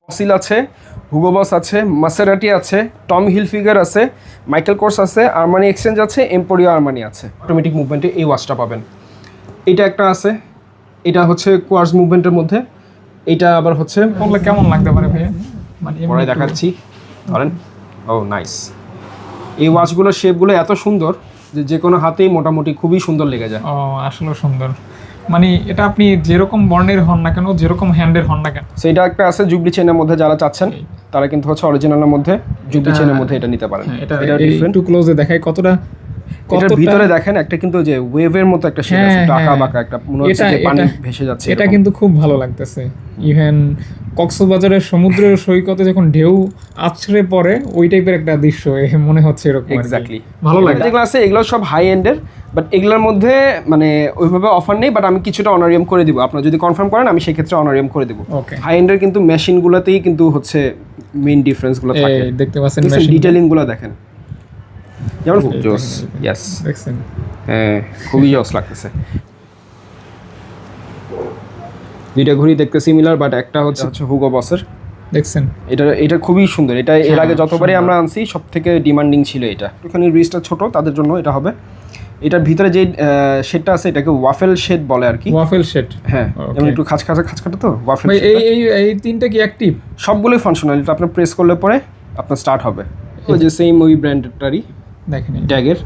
Fossil আছে, Hugo বস আছে, মাসেরাটি আছে, টমি হিলফিগার আছে, মাইকেল কোর্স আছে, আরমানি এক্সচেঞ্জ আছে, এম্পোরিও আরমানি আছে। অটোমেটিক মুভমেন্টে এই ওয়াচটা পাবেন। এটা একটা আছে, এটা হচ্ছে কোয়ার্স মুভমেন্টের মধ্যে। এটা আবার হচ্ছে বললে কেমন লাগতে পারে ভাইয়া? মানে পরে দেখাচ্ছি, ধরেন। ও নাইস। এই ওয়াচগুলোর শেপগুলো এত সুন্দর যে কোনো হাতেই মোটামুটি খুবই সুন্দর লেগে যায়। ও আসলে সুন্দর। মানে এটা আপনি যেরকম বর্ণের হন না কেন, যেরকম হ্যান্ডের হন না কেন, সো এটা একটা আছে জুবলি চেনের মধ্যে, যারা চাচ্ছেন তারা কিন্তু হচ্ছে অরিজিনালের মধ্যে জুবলি চেনের মধ্যে এটা নিতে পারেন। এটা ডিফারেন্ট। একটু ক্লোজে দেখাই কতটা এটার ভিতরে দেখেন একটা কিন্তু যে ওয়েভের মতো একটা শেপ আছে, টাকা বাঁকা একটা মনে হচ্ছে যে পানি ভেসে যাচ্ছে। এটা কিন্তু খুব ভালো লাগতেছে। ইভেন কক্সবাজারের সমুদ্র সৈকতে যখন ঢেউ আছড়ে পড়ে ওই টাইপের একটা দৃশ্য মনে হচ্ছে এরকম। এক্স্যাক্টলি ভালো লাগে। যেগুলো আছে এগুলো সব হাই এন্ডের, বাট এগুলোর মধ্যে মানে ওইভাবে অফার নেই, বাট আমি কিছুটা অনারিয়াম করে দিব। আপনারা যদি কনফার্ম করেন আমি সেই ক্ষেত্রে অনারিয়াম করে দিব। ওকে। হাই এন্ডের কিন্তু মেশিনগুলোতেই কিন্তু হচ্ছে মেইন ডিফারেন্সগুলো থাকে। দেখতে পাচ্ছেন মেশিন ডিটেইলিংগুলো দেখেন, যেমন খুব জোস। ইয়েস, দেখছেন? হ্যাঁ, খুবই জোস লাগতেছে। দুইটা ঘড়ি দেখতে সিমিলার, বাট একটা হচ্ছে হুগো বসের। দেখছেন? এটা খুবই সুন্দর। এটা এর আগে যতবারই আমরা আনছি সব থেকে ডিমান্ডিং ছিল এটা। একটুখানি রিস্টটা ছোট, তাদের জন্য এটা হবে। এটার ভিতরে যে শেডটা আছে এটাকে ওয়াফেল শেড বলে আর কি। ওয়াফেল শেড, হ্যাঁ, যেমন একটু খাঁচখাটা তো ওয়াফেল। ভাই এই তিনটা কি অ্যাক্টিভ? সবগুলোই ফাংশনাল। এটা আপনি প্রেস করলে পরে আপনার স্টার্ট হবে। ওই যে সেম ওই ব্র্যান্ডেরটারই দেখেন ট্যাগের।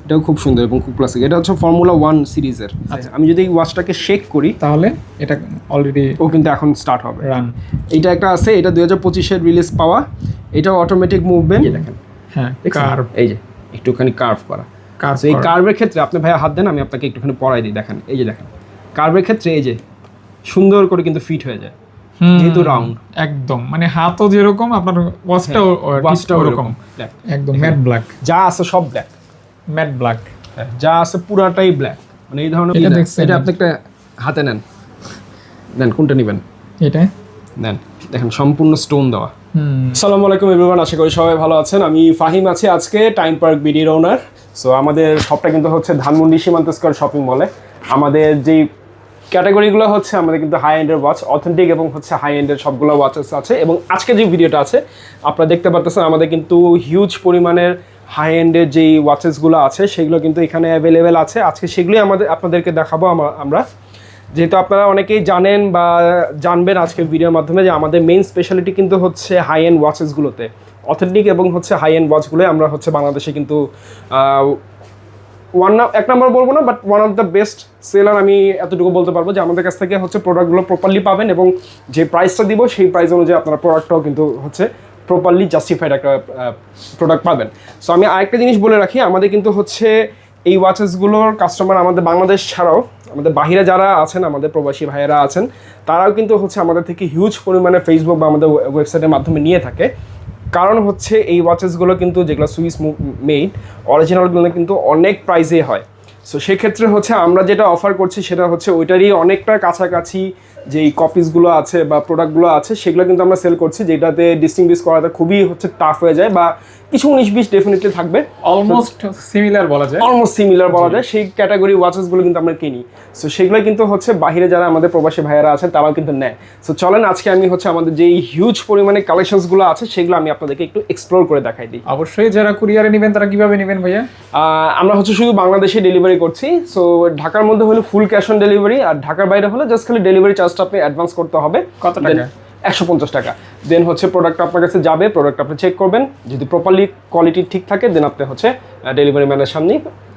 এটাও খুব সুন্দর এবং খুব ক্লাসিক। এটা হচ্ছে ফর্মুলা 1 সিরিজের। আমি যদি এই ওয়াচটাকে শেক করি তাহলে এটা অলরেডি ও কিন্তু এখন স্টার্ট হবে। রান। এইটা একটা আছে, এটা 2025-এর রিলিজ পাওয়া। এটাও অটোমেটিক মুভমেন্ট। দেখেন, হ্যাঁ, কার্ভ। এই যে একটুখানি কার্ভ করা। কার্ভ। এই কার্ভের ক্ষেত্রে আপনি ভাইয়া হাত দেন, আমি আপনাকে একটুখানি পরাই দিই। দেখেন, এই যে দেখেন কার্ভের ক্ষেত্রে এই যে সুন্দর করে কিন্তু ফিট হয়ে যায়, যেহেতু রাউন্ড। একদম মানে হাতও যেরকম আপনার ওয়াচটাও ওরকম একদম ম্যাট ব্ল্যাক। যা আছে সব ব্ল্যাক, ম্যাট ব্ল্যাক, যা আছে পুরাটাই ব্ল্যাক। মানে এই ধরনের এটা আপনি একটা হাতে নেন, কোনটা নেবেন? এটা নেন, দেখেন সম্পূর্ণ স্টোন দেওয়া। আসসালামু আলাইকুম এভরিওয়ান, আশা করি সবাই ভালো আছেন। আমি ফাহিম আছি আজকে, টাইম পার্ক বিডির ওনার। সো আমাদের শপটা কিন্তু হচ্ছে ধানমন্ডি সীমান্ত স্কয়ার শপিং মলে। আমাদের যেই ক্যাটাগরিগুলো হচ্ছে আমাদের কিন্তু হাই এন্ডের ওয়াচ, অথেন্টিক এবং হচ্ছে হাই এন্ডের সবগুলো ওয়াচেস আছে। এবং আজকে যে ভিডিওটা আছে আপনারা দেখতে পাচ্ছেন, আমাদের কিন্তু হিউজ পরিমাণের হাই এন্ডের যেই ওয়াচেসগুলো আছে সেগুলো কিন্তু এখানে অ্যাভেলেবেল আছে। আজকে সেগুলোই আপনাদেরকে দেখাবো আমরা। যেহেতু আপনারা অনেকেই জানেন বা জানবেন আজকের ভিডিওর মাধ্যমে যে আমাদের মেইন স্পেশালিটি কিন্তু হচ্ছে হাই এন্ড ওয়াচেসগুলোতে, অথেন্টিক এবং হচ্ছে হাই এন্ড ওয়াচগুলো আমরা হচ্ছে বাংলাদেশে কিন্তু এক নাম্বার বলবো না, but one of the best seller আমি এতটুকু বলতে পারবো যে আমাদের কাছ থেকে হচ্ছে প্রোডাক্টগুলো প্রপারলি পাবেন এবং যে প্রাইসটা দিব সেই প্রাইস অনুযায়ী আপনারা প্রোডাক্টটাও কিন্তু হচ্ছে প্রপারলি জাস্টিফাইড একটা প্রোডাক্ট পাবেন। সো আমি আরেকটা জিনিস বলে রাখি, আমাদের কিন্তু হচ্ছে এই ওয়াচেসগুলোর কাস্টমার আমাদের বাংলাদেশ ছাড়াও আমাদের বাহিরে যারা আছেন, আমাদের প্রবাসী ভাইয়েরা আছেন, তারাও কিন্তু হচ্ছে আমাদের থেকে হিউজ পরিমাণে ফেসবুক বা আমাদের ওয়েবসাইটের মাধ্যমে নিয়ে থাকে। কারণ হচ্ছে এই ওয়াচেসগুলো কিন্তু যেগুলো সুইস মেড অরিজিনালগুলো কিন্তু অনেক প্রাইসে হয়। সো সেক্ষেত্রে হচ্ছে আমরা যেটা অফার করছি সেটা হচ্ছে ওইটারই অনেকটা কাছাকাছি যেই কপিসগুলো আছে বা প্রোডাক্টগুলো আছে সেগুলো কিন্তু আমরা সেল করছি, যেটাতে ডিস্টিংগুইশ করাটা খুবই হচ্ছে টাফ হয়ে যায় বা কিছু 19-20 ডেফিনেটলি থাকবে, অলমোস্ট সিমিলার বলা যায়। সেই ক্যাটাগরি ওয়াচেসগুলো কিন্তু আমরা কিনি। সো সেগুলো কিন্তু হচ্ছে বাইরে যারা আমাদের প্রবাসী ভাইয়েরা আছেন তারাও কিন্তু নেয়। সো চলেন আজকে আমি হচ্ছে আমাদের যেই হিউজ পরিমাণে কালেকশনসগুলো আছে সেগুলো আমি আপনাদেরকে একটু এক্সপ্লোর করে দেখাই দিই। অবশ্যই যারা কুরিয়ারে নেবেন তারা কিভাবে নেবেন ভাইয়া? আমরা হচ্ছে শুধু বাংলাদেশে ডেলিভারি করছি। সো ঢাকার মধ্যে হলে ফুল ক্যাশ অন ডেলিভারি, আর ঢাকার বাইরে হলে জাস্ট খালি ডেলিভারি চার্জটা আপনি অ্যাডভান্স করতে হবে। কত টাকা? 150 টাকা। দেন হচ্ছে প্রোডাক্ট আপনার কাছে যাবে, প্রোডাক্ট আপনি চেক করবেন, যদি প্রপারলি কোয়ালিটি ঠিক থাকে দেন আপনি হচ্ছে ডেলিভারি ম্যানের সামনে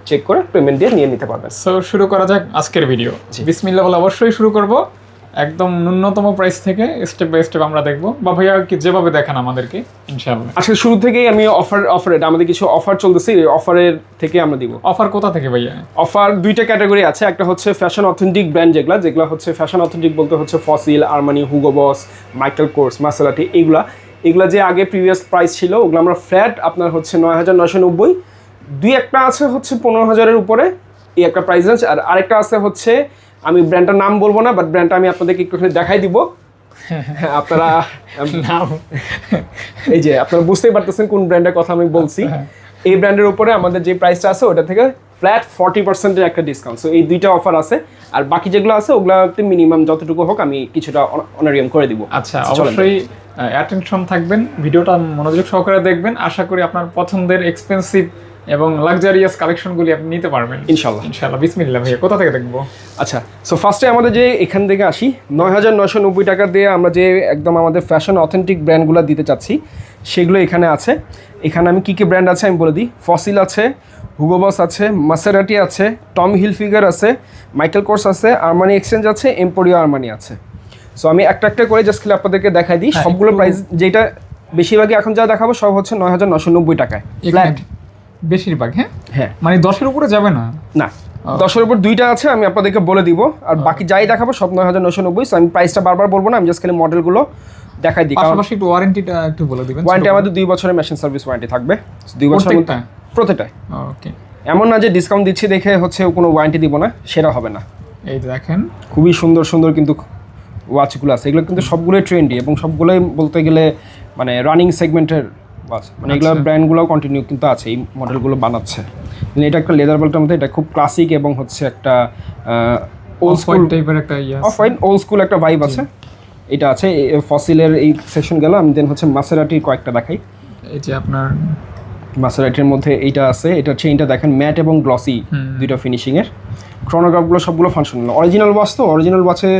চেক করে পেমেন্ট দিয়ে নিয়ে নিতে পারবেন। সো শুরু করা যাক আজকের ভিডিও। বিসমিল্লাহ বলে অবশ্যই শুরু করব। একদম ন্যূনতম প্রাইস থেকে স্টেপ বাই স্টেপ আমরা দেখবো, বা ভাইয়া কি যেভাবে দেখান আমাদেরকে ইনশাআল্লাহ। আজকে শুরু থেকেই আমি অফার আমাদের কিছু অফার চলতেছে, এই অফারের থেকে আমরা দিব। অফার কোথা থেকে ভাইয়া? অফার দুইটা ক্যাটাগরি আছে। একটা হচ্ছে ফ্যাশন অথেন্টিক ব্র্যান্ড, যেগুলো হচ্ছে ফ্যাশন অথেন্টিক বলতে হচ্ছে ফসিল, আরমানি, হুগো বস, মাইকেল কোর্স, মাসেরাটি, এগুলা যে আগে প্রিভিয়াস প্রাইস ছিল ওগুলো আমরা ফ্ল্যাট আপনার হচ্ছে 9,990। দুই একটা আছে হচ্ছে 15,000-এর উপরে, এই একটা প্রাইস রেঞ্জ। আর আরেকটা আছে হচ্ছে, আমি ব্র্যান্ডটার নাম বলবো না, বাট ব্র্যান্ডটা আমি আপনাদেরকে একটুখানি দেখাই দিব। আপনারা এই যে আপনারা বুঝতেই পারতেছেন কোন ব্র্যান্ডের কথা আমি বলছি। এই ব্র্যান্ডের উপরে আমাদের যে প্রাইসটা আছে ওটা থেকে ফ্ল্যাট 40%-এর একটা ডিসকাউন্ট। সো এই দুইটা অফার আছে, আর বাকি যেগুলো আছে ওগুলোতে মিনিমাম যতটুকু হোক আমি কিছুটা অনারিয়াম করে দিব। আচ্ছা, অবশ্যই অ্যাটেনশন থাকবেন, ভিডিওটা মনোযোগ সহকারে দেখবেন। আশা করি আপনার পছন্দের এক্সপেন্সিভ এবং লাক্সারিয়াস কালেকশনগুলি আপনি নিতে পারবেন ইনশাল্লাহ। ইনশাআল্লাহ। বিসমিল্লাহ ভাইয়া, কোথা থেকে দেখবো? আচ্ছা, সো ফার্স্টে আমাদের যে এখান থেকে আসি 9,990 টাকা দিয়ে আমরা যে একদম আমাদের ফ্যাশন অথেন্টিক ব্র্যান্ডগুলো দিতে চাচ্ছি সেগুলো এখানে আছে। এখানে আমি কী কী ব্র্যান্ড আছে আমি বলে দিই। ফসিল আছে, হুগো বস আছে, মাসেরাটি আছে, টম হিলফিগার আছে, মাইকেল কোর্স আছে, আরমানি এক্সচেঞ্জ আছে, এম্পোরিও আরমানি আছে। সো আমি একটা একটা করে জাস্ট খালি আপনাদেরকে দেখাই দিই। সবগুলো প্রাইস যেটা বেশিরভাগই এখন যা দেখাবো সব হচ্ছে 9,990 টাকায় ফ্ল্যাট। বেশিরভাগ হ্যাঁ, মানে 10-এর উপরে যাবে না? না, 10-এর উপর 2টা আছে, আমি আপনাদেরকে বলে দিব। আর বাকি যাই দেখাবো সব 9,990। সো আমি প্রাইসটা বারবার বলবো না, আমি জাস্ট খালি মডেলগুলো দেখাই দিই। পাশাপাশি একটু ওয়ারেন্টিটা একটু বলে দিবেন। ওয়ারেন্টি আমাদের 2 বছরের মেশিন সার্ভিস ওয়ারেন্টি থাকবে। 2 বছর প্রত্যেকটায়। ওকে, এমন না যে ডিসকাউন্ট দিচ্ছি দেখে হচ্ছে কোনো ওয়ারেন্টি দিব না, সেটা হবে না। এই দেখেন খুবই সুন্দর সুন্দর কিন্তু ওয়াচগুলো আছে। এগুলো কিন্তু সবগুলোই ট্রেন্ডি এবং সবগুলোই বলতে গেলে মানে রানিং সেগমেন্টের ওয়াচ। মানে এগুলো ব্র্যান্ডগুলোও কন্টিনিউ কিন্তু আছে, এই মডেলগুলো বানাচ্ছে। এটা একটা লেদার বেল্টের মধ্যে, এটা খুব ক্লাসিক এবং হচ্ছে একটা ওল্ড স্কুল টাইপের একটা অফ হোয়াইট ওল্ড স্কুল একটা ভাইব আছে। এটা আছে ফসিলের এই সেকশন গেল। আমি দেন হচ্ছে মাসেরাটির কয়েকটা দেখাই। এই যে আপনার মাসেরাটির মধ্যে এইটা আছে, এটা চেইনটা দেখেন ম্যাট এবং গ্লসি দুইটা ফিনিশিংয়ের। ক্রোনোগ্রাফগুলো সবগুলো ফাংশনাল, অরিজিনাল ওয়াচ তো। অরিজিনাল ওয়াচে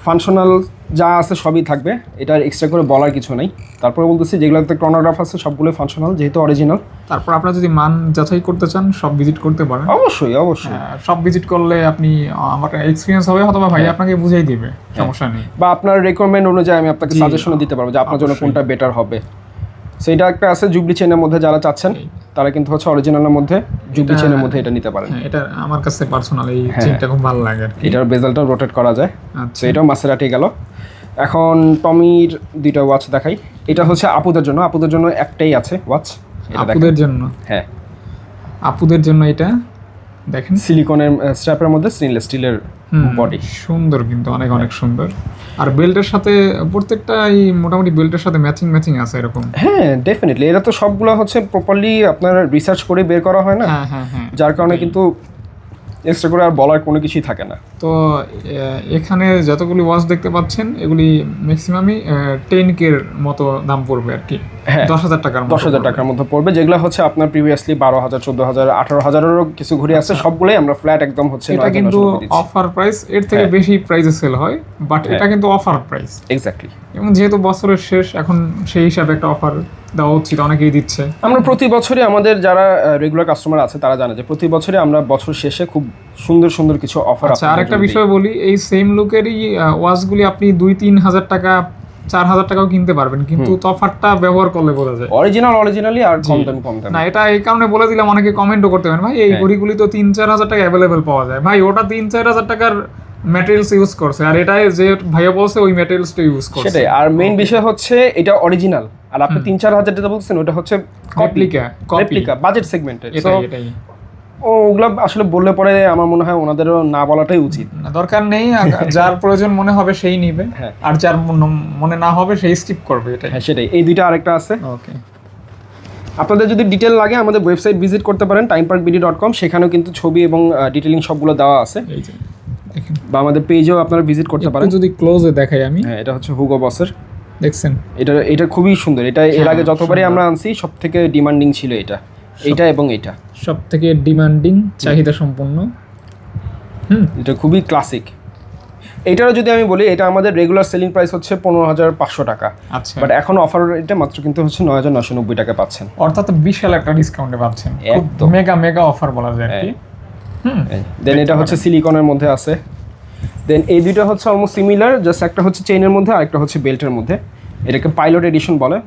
ফাংশনাল যা আছে সবই থাকবে, এটার এক্সট্রা করে বলার কিছু নেই। তারপরে বলতেছি যেগুলোতে ক্রোনোগ্রাফ আছে সবগুলো ফাংশনাল যেহেতু অরিজিনাল। তারপর আপনারা যদি মান যাচাই করতে চান সব ভিজিট করতে পারেন। অবশ্যই অবশ্যই, সব ভিজিট করলে আপনি আমার এক্সপিরিয়েন্স হবে, অথবা ভাই আপনাকে বুঝিয়ে দিবে, সমস্যা নেই। বা আপনার রেকমেন্ড অনুযায়ী আমি আপনাকে সাজেশনও দিতে পারবো যে আপনার জন্য কোনটা বেটার হবে। সেইটা একটা আছে জুবলি চেনের মধ্যে, যারা চাচ্ছেন তারা কিন্তু হচ্ছে অরিজিনালের মধ্যে জুবলি চেনের মধ্যে এটা নিতে পারেন। এটা আমার কাছে পার্সোনাল এই চেনটা খুব ভালো লাগে আর কি। এটার বেজেলটা রোটেট করা যায়। আচ্ছা, এটাও মাসেরাটি গেল। এখন টমির 2টা ওয়াচ দেখাই। এটা হচ্ছে আপুদের জন্য, আপুদের জন্য একটাই আছে ওয়াচ। আপুদের জন্য? হ্যাঁ, আপুদের জন্য এটা দেখেন সিলিকনের স্ট্র্যাপের মধ্যে স্টেনলেস স্টিলের বডি, সুন্দর কিন্তু অনেক অনেক সুন্দর। আর বেল্টের সাথে প্রত্যেকটাই মোটামুটি বেল্টের সাথে ম্যাচিং আছে এরকম। হ্যাঁ ডেফিনেটলি, এরা তো সবগুলো হচ্ছে প্রপারলি আপনার রিসার্চ করে বের করা হয় না। হ্যাঁ, যার কারণে কিন্তু এক্সট্রা করে আর বলার কোনো কিছুই থাকে না। তো এখানে যতগুলি ওয়াচ দেখতে পাচ্ছেন এগুলি ম্যাক্সিমামই 10K এর মতো দাম পড়বে আর কি। 10,000 টাকার 10,000 টাকার মধ্যে পড়বে। যেগুলো হচ্ছে আপনার প্রিভিয়াসলি 12,000, 14,000, 18,000-এরও কিছু ঘুরে আছে। সবগুলোই আমরা ফ্ল্যাট একদম হচ্ছে এটা কিন্তু অফার প্রাইস, এর থেকে বেশি প্রাইসে সেল হয়, বাট এটা কিন্তু অফার প্রাইস। এক্স্যাক্টলি। এবং যেহেতু বছরের শেষ, এখন সেই হিসাবে একটা অফার দেওয়া উচিত, অনেকেই দিচ্ছে। আমরা প্রতি বছরই আমাদের যারা রেগুলার কাস্টমার আছে তারা জানে যে প্রতি বছরই আমরা বছর শেষে খুব সুন্দর সুন্দর কিছু অফার। আচ্ছা, আরেকটা বিষয় বলি, এই সেম লুকেরই ওয়াচগুলি আপনি 2-3 হাজার টাকা, 4,000 টাকাও কিনতে পারবেন, কিন্তু তফাৎটা ব্যবহার করলে বোঝা যায়। অরিজিনালি আর কম দাম না, এটা এই কারণে বলে দিলাম, অনেকে কমেন্টও করতে পারেন ভাই এই ঘড়িগুলি তো 3-4 হাজার টাকা অ্যাভেলেবেল পাওয়া যায়। ভাই ওটা 3-4 হাজার টাকার ম্যাটেরিয়ালস ইউজ করছে, আর এটাই যে ভাইয়া বলছে ওই ম্যাটেরিয়ালসটা ইউজ করছে। সেটাই। আর মেইন বিষয় হচ্ছে এটা অরিজিনাল, আর আপনি 3-4 হাজার টাকা বলছেন ওটা হচ্ছে রেপ্লিকা বাজেট সেগমেন্টের। এটাই ওগুলো আসলে বললে পরে আমার মনে হয় ওনাদেরও না বলাটাই উচিত। দরকার নেই, যার প্রয়োজন মনে হবে সেই নিবে, আর যার মনে না হবে সেই স্কিপ করবে। এটাই। হ্যাঁ সেটাই। এই 2টা আরেকটা আছে। ওকে, আপনাদের যদি ডিটেল লাগে আমাদের ওয়েবসাইট ভিজিট করতে পারেন timeparkbd.com, সেখানেও কিন্তু ছবি এবং ডিটেইলিং সবগুলো দেওয়া আছে। এই যে দেখেন, বা আমাদের পেজেও আপনারা ভিজিট করতে পারেন। যদি ক্লোজে দেখাই আমি, হ্যাঁ এটা হচ্ছে হুগো বসের, দেখছেন এটা খুবই সুন্দর। এটা এর আগে যতবারই আমরা আনছি সব থেকে ডিমান্ডিং ছিল এটা এবং এটা সব থেকে ডিমান্ডিং, চাহিদা সম্পন্ন। এটা খুবই ক্লাসিক। এটারও যদি আমি বলি, এটা আমাদের রেগুলার সেলিং প্রাইস হচ্ছে 15,500 টাকা। আচ্ছা, বাট এখন অফার এটা মাত্র কিন্তু হচ্ছে 9,990 টাকা পাচ্ছেন, অর্থাৎ বিশাল একটা ডিসকাউন্টে পাচ্ছেন। একদম মেগা অফার বলা যায় আর কি। দেন এটা হচ্ছে সিলিকনের মধ্যে আছে। দেন এই 2টা হচ্ছে অলমোস্ট সিমিলার, জাস্ট একটা হচ্ছে চেইনের মধ্যে আর একটা হচ্ছে বেল্টের মধ্যে। এটাকে পাইলট এডিশন বলে।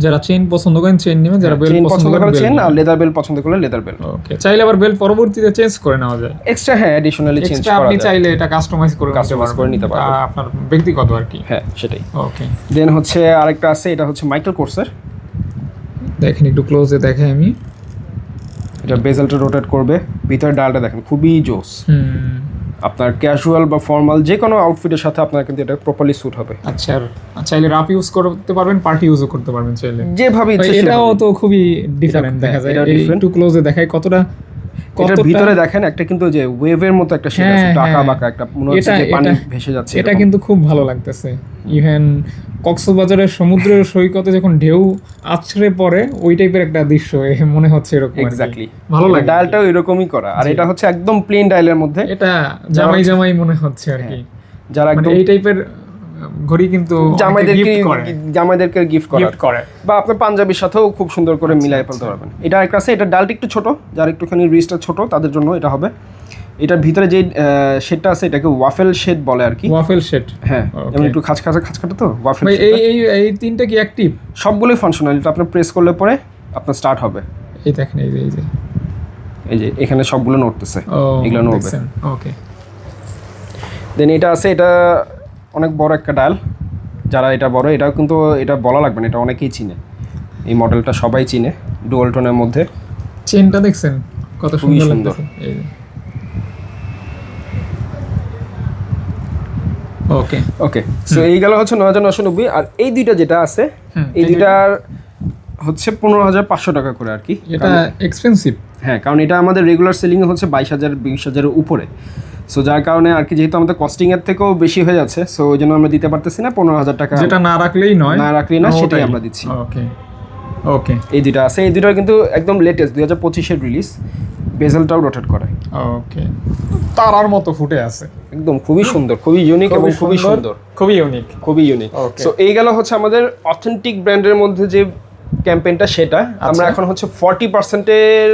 যারা চেইন পছন্দ করেন চেইন নেবেন, যারা বেল্ট পছন্দ করেন চেইন, আর লেদার বেল্ট পছন্দ করলে লেদার বেল্ট। ওকে, চাইলে আবার বেল্ট পরবর্তীতে চেঞ্জ করে নেওয়া যায় এক্সট্রা। হ্যাঁ অ্যাডিশনালি চেঞ্জ করা যায়, আপনি চাইলে এটা কাস্টমাইজ করে নিতে পারবেন, আপনার ব্যক্তিগত আর কি। হ্যাঁ সেটাই। ওকে, দেন হচ্ছে আরেকটা আছে, এটা হচ্ছে মাইকেল কোর্সের। দেখেন একটু ক্লোজে দেখাই আমি। এটা বেজেলটা রোটেট করবে, ভিতরে ডালটা দেখেন খুবই জোস। আপনার ক্যাজুয়াল বা ফর্মাল যে কোনো আউটফিটের সাথে আপনার কিন্তু এটা প্রপারলি স্যুট হবে। আচ্ছা, চাইলে রাফ ইউজ করতে পারবেন, পার্টি ইউজও করতে পারবেন চাইলে, যেভাবে ইচ্ছে। এটাও তো খুবই ডিফারেন্ট দেখা যায়। একটু ক্লোজে দেখাই কতটা এটার কতটা- ভিতরে দেখেন একটা কিন্তু যে ওয়েভের মতো একটা শেড আছে, হ্যাঁ, টাকা হ্যাঁ। বাঁকা একটা মনে হচ্ছে যে পানি ভেসে যাচ্ছে এটা এরকম। কিন্তু খুব ভালো লাগতেছে। ইভেন কক্সবাজারের সমুদ্রের সৈকতে যখন ঢেউ আছড়ে পড়ে ওই টাইপের একটা দৃশ্য মনে হচ্ছে এরকম আর কি। এক্স্যাক্টলি ভালো লাগে। ডায়ালটাও এরকমই করা, আর এটা হচ্ছে একদম প্লেন ডায়ালের মধ্যে। এটা জামাই জামাই মনে হচ্ছে আর কি। যারা মানে একদম এই টাইপের ঘড়ি কিন্তু জামাইদেরকে গিফট করে বা আপনার পাঞ্জাবির সাথেও খুব সুন্দর করে মিলাই ফেলতে পারবেন। এটা একটা আছে, এটা ডালটা একটু ছোট, যার একটুখানি রিস্টটা ছোট তাদের জন্য এটা হবে। এটার ভিতরে যে শেডটা আছে এটাকে ওয়াফেল শেড বলে আর কি। ওয়াফেল শেড, হ্যাঁ, যেমন একটু খাঁচখাটা তো ওয়াফেল ভাই শেড। এই তিনটা কি অ্যাক্টিভ? সবগুলোই ফাংশনাল, এটা আপনি প্রেস করলে পরে আপনার স্টার্ট হবে। এই দেখেন এই যে এখানে সবগুলো নড়তেছে, এগুলো নড়বে। ওকে। দেন এটা আছে, এটা অনেক বড় একটা ডায়াল। যারা এটা বড়, এটাও কিন্তু এটা বলা লাগবে না, এটা অনেকেই চিনে, এই মডেলটা সবাই চিনে, ডুয়াল টোনের মধ্যে। চেনটা দেখছেন কত খুবই সুন্দর সুন্দর। লাগতেছে। এই যে। ওকে ওকে, সো এই গেল হচ্ছে 9990। আর এই দুইটা যেটা আছে, এই দুইটার হচ্ছে 15,500 টাকা করে আর কি। এটা এক্সপেন্সিভ। হ্যাঁ, কারণ এটা আমাদের রেগুলার সেলিং হচ্ছে 22,000 20,000-এর উপরে। সো যার কারণে আর কি, যেহেতু আমাদের কস্টিং এর থেকেও বেশি হয়ে যাচ্ছে, সো ওই জন্য আমরা দিতে পারতেছি না 15,000 টাকা। যেটা না রাখলেই নয়, না রাখলেই না, সেটাই আমরা দিচ্ছি। ওকে ওকে। এই দুইটা আছে, এই দুইটা কিন্তু একদম লেটেস্ট 2025-এর রিলিজ, বেজেলটাও রোটেট করে। ওকে, তারার মতো ফুটে আছে, একদম খুবই সুন্দর, খুবই ইউনিক এবং খুবই সুন্দর, খুবই ইউনিক, খুবই ইউনিক। Okay. সো এই গেল হচ্ছে আমাদের অথেন্টিক ব্র্যান্ডের মধ্যে যে ক্যাম্পেইনটা, সেটা আমরা এখন হচ্ছে 40%-এর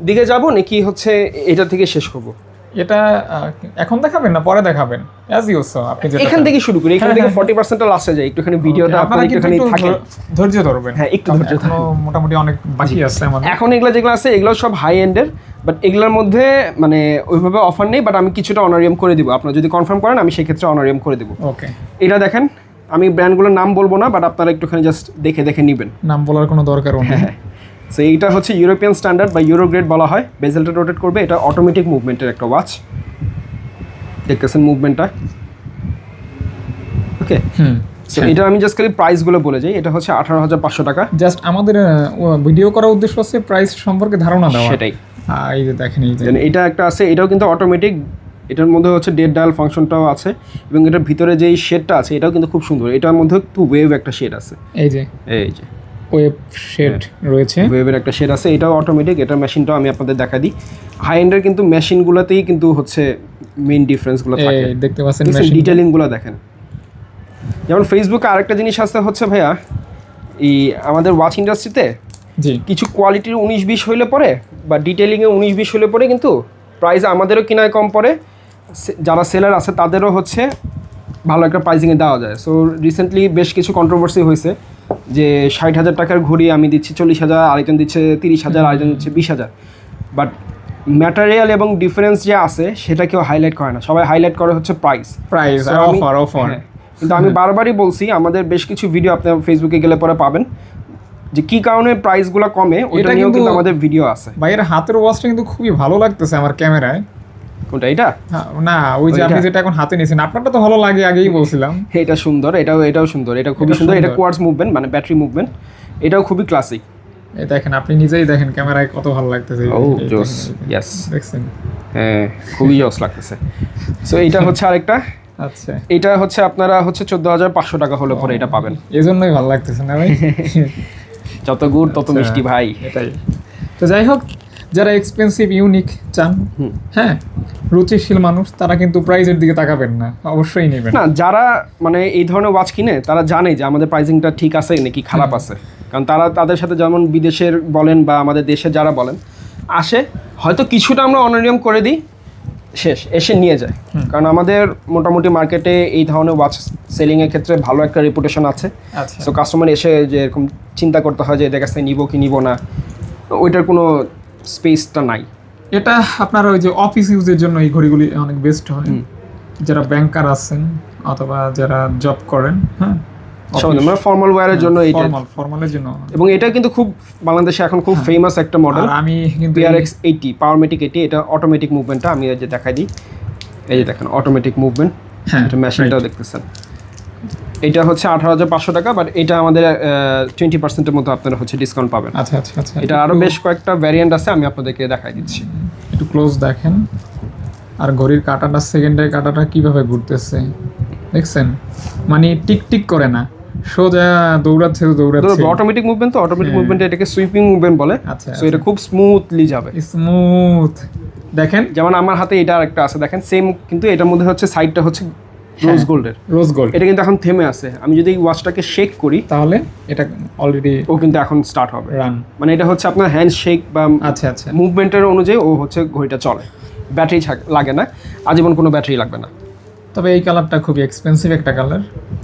দিকে যাব, নাকি হচ্ছে এটা থেকে শেষ করব? এটা এখন দেখাবেন না পরে দেখাবেন? অ্যাজ ইউ সো, আপনি যেটা এখান থেকে শুরু করি, এখান থেকে 40%-টা লাস্টে যাই, একটুখানি ভিডিওটা আপনারা একটুখানি থাকেন, ধৈর্য ধরবেন। হ্যাঁ একটু ধৈর্য এখনো মোটামুটি অনেক বাকি আছে আমাদের। এখন এগুলো যেগুলো আছে এগুলো সব হাই এন্ডের, বাট এগুলোর মধ্যে মানে ওইভাবে অফার নেই, বাট আমি কিছুটা অনারিয়াম করে দিব। আপনারা যদি কনফার্ম করেন আমি সেই ক্ষেত্রে অনারিয়াম করে দিব। ওকে, এটা দেখেন, আমি ব্র্যান্ডগুলোর নাম বলবো না, বাট আপনারা একটুখানি জাস্ট দেখে দেখে নেবেন। নাম বলার কোনো দরকারও নেই। সো এইটা হচ্ছে ইউরোপিয়ান স্ট্যান্ডার্ড বা ইউরো গ্রেড বলা হয়। বেজেলটা রোটেট করবে, এটা অটোমেটিক মুভমেন্টের একটা ওয়াচ, দেখতেছেন মুভমেন্টটা। ওকে, সো এটা আমি জাস্ট খালি প্রাইসগুলো বলে যাই। এটা হচ্ছে 18,500 টাকা। জাস্ট আমাদের ভিডিও করার উদ্দেশ্য হচ্ছে প্রাইস সম্পর্কে ধারণা দেওয়া। সেটাই। এই যে দেখেন, এই যে Then এটা একটা আছে, এটাও কিন্তু অটোমেটিক। এটার মধ্যে হচ্ছে ডেড ডায়াল ফাংশনটাও আছে, এবং এটার ভিতরে যেই শেডটা আছে এটাও কিন্তু খুব সুন্দর। এটার মধ্যে একটু ওয়েভ একটা শেড আছে, এই যে ওয়েব শেড রয়েছে, ওয়েভের একটা শেড আছে। এটাও অটোমেটিক। এটার মেশিনটাও আমি আপনাদের দেখা দিই। হাই এন্ডের কিন্তু মেশিনগুলোতেই কিন্তু হচ্ছে মেইন ডিফারেন্সগুলো থাকে, দেখতে পাচ্ছেন ডিটেলিংগুলো দেখেন। যেমন ফেসবুকে আরেকটা জিনিস আছে হচ্ছে ভাইয়া, এই আমাদের ওয়াচ ইন্ডাস্ট্রিতে জি কিছু কোয়ালিটির 19-20 হইলে পরে, বা ডিটেলিংয়ে 19-20 হইলে পরে কিন্তু প্রাইস আমাদেরও কিনায় কম পড়ে, যারা সেলার আছে তাদেরও হচ্ছে ভালো একটা প্রাইসিংয়ে দেওয়া যায়। সো রিসেন্টলি বেশ কিছু কন্ট্রোভার্সি হয়েছে যে 60,000 টাকার ঘড়ি আমি দিচ্ছি 40,000, আরেকজন দিচ্ছে 30,000, আরেকজন দিচ্ছে 20,000। বাট ম্যাটেরিয়াল এবং ডিফারেন্স যে আছে সেটা কেউ হাইলাইট করে না, সবাই হাইলাইট করে হচ্ছে প্রাইস। অফার। কিন্তু আমি বারবারই বলছি, আমাদের বেশ কিছু ভিডিও আপনি ফেসবুকে গেলে পরে পাবেন যে কি কারণে প্রাইসগুলো কমে, ওটা নিয়েও কিন্তু আমাদের ভিডিও আছে। ভাইয়ের হাতের ওয়াচটা কিন্তু খুবই ভালো লাগতেছে আমার ক্যামেরায়। কোনটা? এটা না, ওই যে আপনি যেটা এখন হাতে নিয়েছেন, আপনারটা তো ভালো লাগে, আগেই বলছিলাম। এটা সুন্দর, এটাও সুন্দর, এটা খুবই সুন্দর। এটা কোয়ার্টজ মুভমেন্ট, মানে ব্যাটারি মুভমেন্ট, এটাও খুবই ক্লাসিক। এই দেখেন, আপনি নিজেই দেখেন ক্যামেরায় কত ভালো লাগতেছে। ও জোস, ইয়েস, দেখছেন? হ্যাঁ খুবই জোস লাগতেছে। সো এটা হচ্ছে আরেকটা। আচ্ছা, এটা হচ্ছে আপনারা হচ্ছে 14,500 টাকা হলে পরে এটা পাবেন। এজন্যই ভালো লাগতেছে না ভাই? যত গুড় তত মিষ্টি ভাই। এটাই তো। যাই হোক, যারা এক্সপেন্সিভ ইউনিক চান, হ্যাঁ রুচিশীল মানুষ, তারা কিন্তু প্রাইজের দিকে তাকাবেন না, অবশ্যই নেবেন। না, যারা মানে এই ধরনের ওয়াচ কিনে তারা জানে যে আমাদের প্রাইসিংটা ঠিক আছে নাকি খারাপ আছে, কারণ তারা তাদের সাথে যেমন বিদেশের বলেন বা আমাদের দেশে যারা বলেন আসে, হয়তো কিছুটা আমরা অনারিয়াম করে দিই, শেষ এসে নিয়ে যায়। কারণ আমাদের মোটামুটি মার্কেটে এই ধরনের ওয়াচ সেলিংয়ের ক্ষেত্রে ভালো একটা রেপুটেশন আছে। আচ্ছা, সো কাস্টমার এসে যে এরকম চিন্তা করতে হয় যে এদের কাছে নিব কি নিব না, ওইটার কোনো স্পেসটা নাই। এটা আপনার ওই যে অফিস ইউজের জন্য এই ঘড়িগুলি অনেক বেস্ট হয়, যারা ব্যাংকার আছেন অথবা যারা জব করেন, হ্যাঁ মানে ফর্মাল ওয়্যারের জন্য এইটা, ফর্মালের জন্য। এবং এটা কিন্তু খুব বাংলাদেশে এখন খুব ফেমাস একটা মডেল। আমি কিন্তু PRX 80 পাওয়ারমেটিক 80, এটা অটোমেটিক মুভমেন্টটা আমি এই যে দেখাই দিই। এই যে দেখেন অটোমেটিক মুভমেন্ট, হ্যাঁ এটা মেশিনটাও দেখতেছেন। এটা হচ্ছে 18,500 টাকা, বাট এটা আমাদের 20%-এর মতো আপনারা হচ্ছে ডিসকাউন্ট পাবেন। আচ্ছা আচ্ছা আচ্ছা। এটা আরো বেশ কয়েকটা ভ্যারিয়েন্ট আছে, আমি আপনাদেরকে দেখাই দিচ্ছি। একটু ক্লোজ দেখেন, আর ঘড়ির কাঁটাটা, সেকেন্ডের কাঁটাটা কিভাবে ঘুরতেছে দেখছেন, মানে টিক টিক করে না, সোজা দৌড়াচ্ছে দৌড়াচ্ছে। অটোমেটিক মুভমেন্ট, তো অটোমেটিক মুভমেন্টে এটাকে সুইপিং মুভমেন্ট বলে। আচ্ছা, সো এটা খুব স্মুথলি যাবে, স্মুথ। দেখেন যেমন আমার হাতে এটা আরেকটা আছে দেখেন, সেম, কিন্তু এটার মধ্যে হচ্ছে সাইডটা হচ্ছে রোজ গোল্ডের। রোজ গোল্ড, এটা কিন্তু এখন থেমে আছে। আমি যদি এই ওয়াচটাকে শেক করি তাহলে এটা অলরেডি ও কিন্তু এখন স্টার্ট হবে রান। মানে এটা হচ্ছে আপনার হ্যান্ড শেক বা আচ্ছা আচ্ছা, মুভমেন্টের অনুযায়ী ও হচ্ছে ঘড়িটা চলে। ব্যাটারি লাগে না, আজীবন কোনো ব্যাটারি লাগবে না। তবে এই কালারটা খুবই এক্সপেন্সিভ একটা কালার,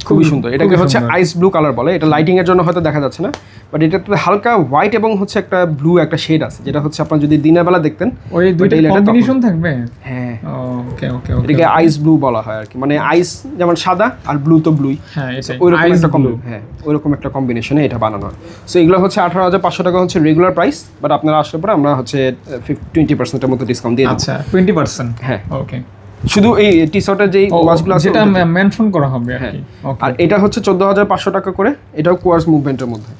খুবই সুন্দর। এটাকে হচ্ছে আইস ব্লু কালার বলে। এটা লাইটিং এর জন্য হয়তো দেখা যাচ্ছে না, বাট এটাতে হালকা হোয়াইট এবং হচ্ছে একটা ব্লু একটা শেড আছে, যেটা হচ্ছে আপনার যদি দিনের বেলা দেখতেন ওই দুইটা কম্বিনেশন থাকবে। হ্যাঁ, ওকে ওকে, এটাকে আইস ব্লু বলা হয় আর কি, মানে আইস যেমন সাদা আর ব্লু তো ব্লুই। হ্যাঁ এটাই ওইরকম আইস একটা ব্লু। হ্যাঁ, ওইরকম একটা কম্বিনেশনে এটা বানানো হয়। সো এগুলো হচ্ছে 18,500 টাকা হচ্ছে রেগুলার প্রাইস, বাট আপনারা আসলে পরে আমরা হচ্ছে 20% মতো ডিসকাউন্ট দিয়ে দেব। আচ্ছা 20%। হ্যাঁ, ওকে, শুধু এই টি শার্টের যেই ওয়াচগুলো আছে যেটা মেনশন করা হবে আর হ্যাঁ। কি। ওকে, আর এটা হচ্ছে 14,500 টাকা করে, এটাও কোয়ার্স মুভমেন্টের মধ্যে।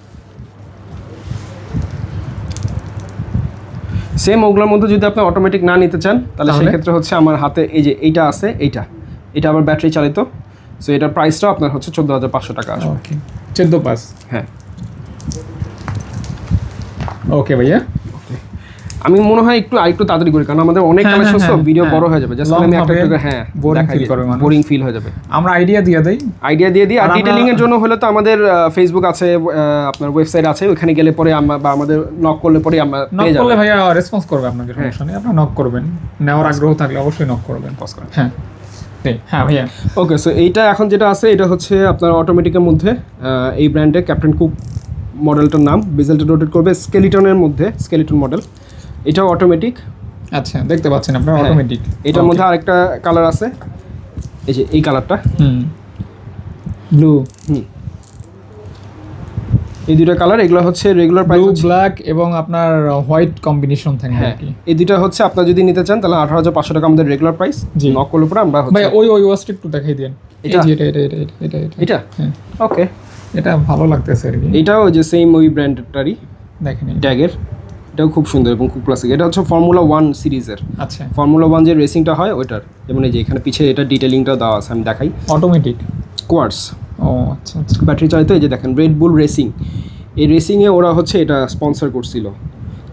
সেম ওগুলোর মধ্যে যদি আপনি অটোমেটিক না নিতে চান, তাহলে সেক্ষেত্রে হচ্ছে আমার হাতে এই যে এইটা আছে, এটা আবার ব্যাটারি চালিত। সো এটার প্রাইসটাও আপনার হচ্ছে 14,500 টাকা আসবে। ওকে 14,500। হ্যাঁ, ওকে ভাইয়া, আমি মনে হয় আরেকটু তাড়াতাড়ি করি, কারণ আমাদের অনেক কালেকশন তো ভিডিও বড় হয়ে যাবে। জাস্ট আমি একটা বোরিং ফিল করবে, বোরিং ফিল হয়ে যাবে। আমরা আইডিয়া দিয়ে দিই। আর ডিটেইলিং এর জন্য হলে তো আমাদের ফেসবুক আছে, আপনার ওয়েবসাইট আছে, ওখানে গেলে পরে আমরা বা আমাদের নক করলে পরে আমরা নক পেয়ে যাব। করলে ভাইয়া রেসপন্স করবে আপনাকে, সমস্যা নেই। আপনি নক করবেন, নেওয়ার আগ্রহ থাকলে অবশ্যই নক করবেন। হ্যাঁ হ্যাঁ ভাইয়া। ওকে, সো এইটা এখন যেটা আছে এটা হচ্ছে আপনার অটোমেটিকের মধ্যে এই ব্র্যান্ডের ক্যাপ্টেন কুক মডেলটার নাম। বেজেলটা রোটেট করবে স্কেলিটনের মধ্যে, স্কেলিটন মডেল। এটাও অটোমেটিক। আচ্ছা, দেখতে পাচ্ছেন আপনারা অটোমেটিক। এটার মধ্যে আরেকটা কালার আছে, এই যে এই কালারটা, ব্লু। এই দুটো কালার, এগুলো হচ্ছে রেগুলার প্রাইস ব্লু ব্ল্যাক এবং আপনার হোয়াইট কম্বিনেশন থাকে হ্যাঁ, আর কি। এই দুটো হচ্ছে আপনারা যদি নিতে চান তাহলে 18,500 টাকা আমাদের রেগুলার প্রাইস। জি, নক করলে পরে আমরা ভাই হচ্ছে ওই ওয়াচটা একটু দেখাই দেন। এটা এটা হ্যাঁ, ওকে, এটা ভালো লাগতেছে আর কি। এটাও যে সেম ওই ব্র্যান্ডেরটারই দেখেন ট্যাগের, এটাও খুব সুন্দর এবং খুব ক্লাসিক। এটা হচ্ছে ফর্মুলা 1 সিরিজের। আচ্ছা, ফর্মুলা 1 যে রেসিংটা হয় ওইটার, যেমন এই যে এখানে পিছে এটা ডিটেইলিংটা দেওয়া আছে, আমি দেখাই। অটোমেটিক কোয়ার্টস, ও আচ্ছা আচ্ছা। ব্যাটারি চালিত। এই যে দেখেন রেড বুল রেসিং, এই রেসিংয়ে ওরা হচ্ছে এটা স্পন্সর করছিল।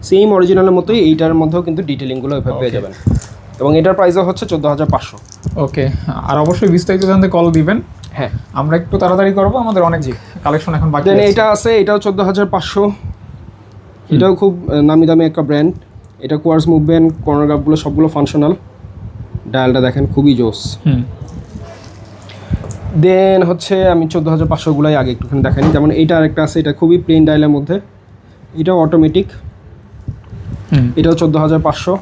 সেম অরিজিনালের মতোই এইটার মধ্যেও কিন্তু ডিটেইলিংগুলো এভাবে পেয়ে যাবেন, এবং এটার প্রাইসও হচ্ছে 14,500। ওকে, আর অবশ্যই বিস্তারিত জানতে কল দিবেন। হ্যাঁ, আমরা একটু তাড়াতাড়ি করবো, আমাদের অনেক কালেকশন এখন বাকি দেন আছে। এটা আছে, এটাও 14,500। এটাও খুব নামি দামি একটা ব্র্যান্ড। এটা কোয়ার্স মুভমেন্ট, কর্নারগ্রাফগুলো সবগুলো ফাংশনাল। ডায়ালটা দেখেন খুবই জোস। দেন হচ্ছে আমি 14,500গুলাই আগে একটুখানি দেখাইনি। যেমন এইটা আরেকটা আছে, এটা খুবই প্লেন ডায়ালের মধ্যে, এটাও অটোমেটিক, এটাও 14,500।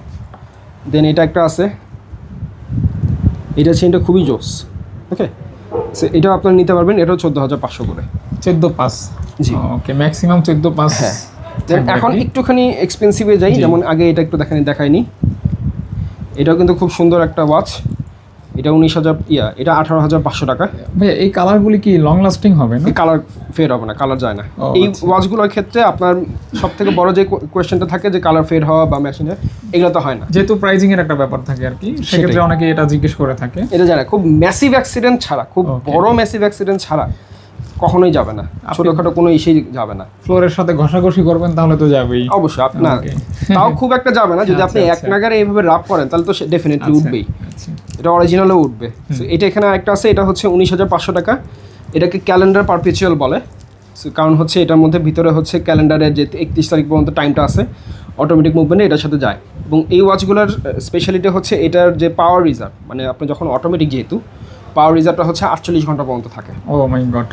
দেন এটা একটা আছে, এটা চেনটা খুবই জোস। ওকে, সো এটাও আপনারা নিতে পারবেন, এটাও 14,500 করে। 14,500। জি, ওকে, ম্যাক্সিমাম 14,500। হ্যাঁ। এখন একটুখানি এক্সপেন্সিভে যাই, যেমন আগে এটা একটু দেখাইনি। এটাও কিন্তু খুব সুন্দর একটা ওয়াচ। এটা 19,000 এটা 18,500 টাকা। ভাই এই কালারগুলি কি লং লাস্টিং হবে না? কালার ফেড হবে না, কালার যায় না। এই ওয়াচগুলোর ক্ষেত্রে আপনার সব থেকে বড় যে কোয়েশ্চেনটা থাকে যে কালার ফেড হওয়া বা মেশিনে, এগুলো তো হয় না, যেহেতু প্রাইজিং এর একটা ব্যাপার থাকে আর কি। সেক্ষেত্রে অনেকে এটা জিজ্ঞেস করে থাকে। এটা যায় না। খুব ম্যাসিভ অ্যাক্সিডেন্ট ছাড়া, খুব বড় ম্যাসিভ অ্যাক্সিডেন্ট ছাড়া কখনোই যাবে না, ছোটখাটো কোনো ইস্যুই যাবে না। ফ্লোরের সাথে ঘষাঘষি করবেন তাহলে তো যাবেই অবশ্যই। আপনার তাও খুব একটা যাবে না, যদি আপনি এক নাগারে এইভাবে রাব করেন তাহলে তো ডেফিনেটলি উঠবেই। এটা অরিজিনালও উঠবে। এটা এখানে একটা আছে, এটা হচ্ছে 19,500 টাকা। এটাকে ক্যালেন্ডার পারপেচুয়াল বলে, কারণ হচ্ছে এটার মধ্যে ভিতরে হচ্ছে ক্যালেন্ডারের যে 31 তারিখ পর্যন্ত টাইমটা আছে, অটোমেটিক মুভমেন্টে এটার সাথে যায়। এবং এই ওয়াচগুলোর স্পেশালিটি হচ্ছে এটার যে পাওয়ার রিজার্ভ, মানে আপনি যখন অটোমেটিক, যেহেতু পাওয়ার রিজার্ভটা হচ্ছে 48 ঘন্টা পর্যন্ত থাকে। ও মাই গড।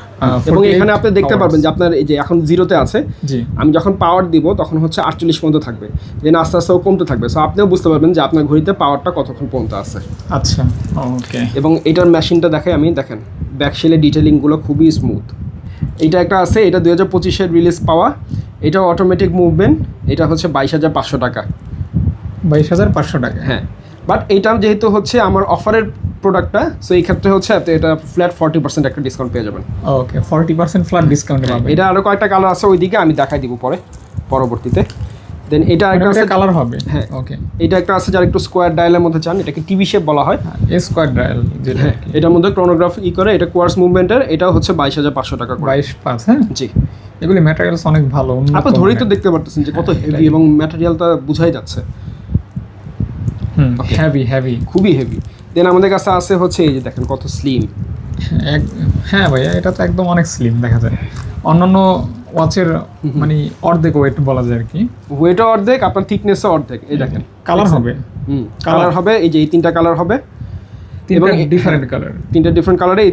এবং এখানে আপনি দেখতে পারবেন যে আপনার এই যে এখন 0-তে আছে, আমি যখন পাওয়ার দিব তখন হচ্ছে 48 পর্যন্ত থাকবে, দেন আস্তে আস্তে কমতে থাকবে। সো আপনিও বুঝতে পারবেন যে আপনার ঘড়িতে পাওয়ারটা কতক্ষণ পর্যন্ত আছে। আচ্ছা, ওকে। এবং এটার মেশিনটা দেখেন, দেখেন ব্যাকশেলের ডিটেলিংগুলো খুবই স্মুথ। এটা একটা আছে, এটা 2025-এর রিলিজ পাওয়া, এটাও অটোমেটিক মুভমেন্ট। এটা হচ্ছে 22,500 টাকা। 22,500 টাকা, হ্যাঁ। বাট এইটা যেহেতু হচ্ছে আমার অফারের প্রোডাক্টটা, সো এই ক্ষেত্রে হচ্ছে এটা ফ্ল্যাট 40% একটা ডিসকাউন্ট পেয়ে যাবেন। ওকে, 40% ফ্ল্যাট ডিসকাউন্ট পাবেন। এটা আরও কয়েকটা কালার আছে, ওইদিকে আমি দেখাই দিব পরবর্তীতে। দেন এটা একটা আছে কালার হবে। হ্যাঁ ওকে, এটা একটা আছে যারা একটু স্কোয়ার ডায়ালের মধ্যে চান, এটাকে টিভি শেপ বলা হয়। স্কোয়ার ডায়াল যেটা হ্যাঁ, এটার মধ্যে ক্রোনোগ্রাফ করে, এটা কোয়ার্স মুভমেন্টের, এটাও হচ্ছে 22,500 টাকা করে। 22.5। হ্যাঁ, জি, এগুলি ম্যাটেরিয়ালস অনেক ভালো। আপনি ধরেই তো দেখতে পারতেছেন যে কত হেভি এবং ম্যাটেরিয়ালটা বোঝাই যাচ্ছে। হেভি হেভি, খুবই হেভি। দেন আমাদের কাছে আছে হচ্ছে এই যে দেখেন কত স্লিম। হ্যাঁ ভাইয়া, এটা তো একদম অনেক স্লিম দেখা যায়, অন্যান্য ওয়াচের মানে অর্ধেক ওয়েট বলা যায় আর কি। ওয়েটও অর্ধেক, আপনার থিকনেসও অর্ধেক। এই দেখেন কালার হবে, কালার হবে, এই যে এই তিনটা কালার হবে, এবং ডিফারেন্ট কালার, তিনটা ডিফারেন্ট কালারে।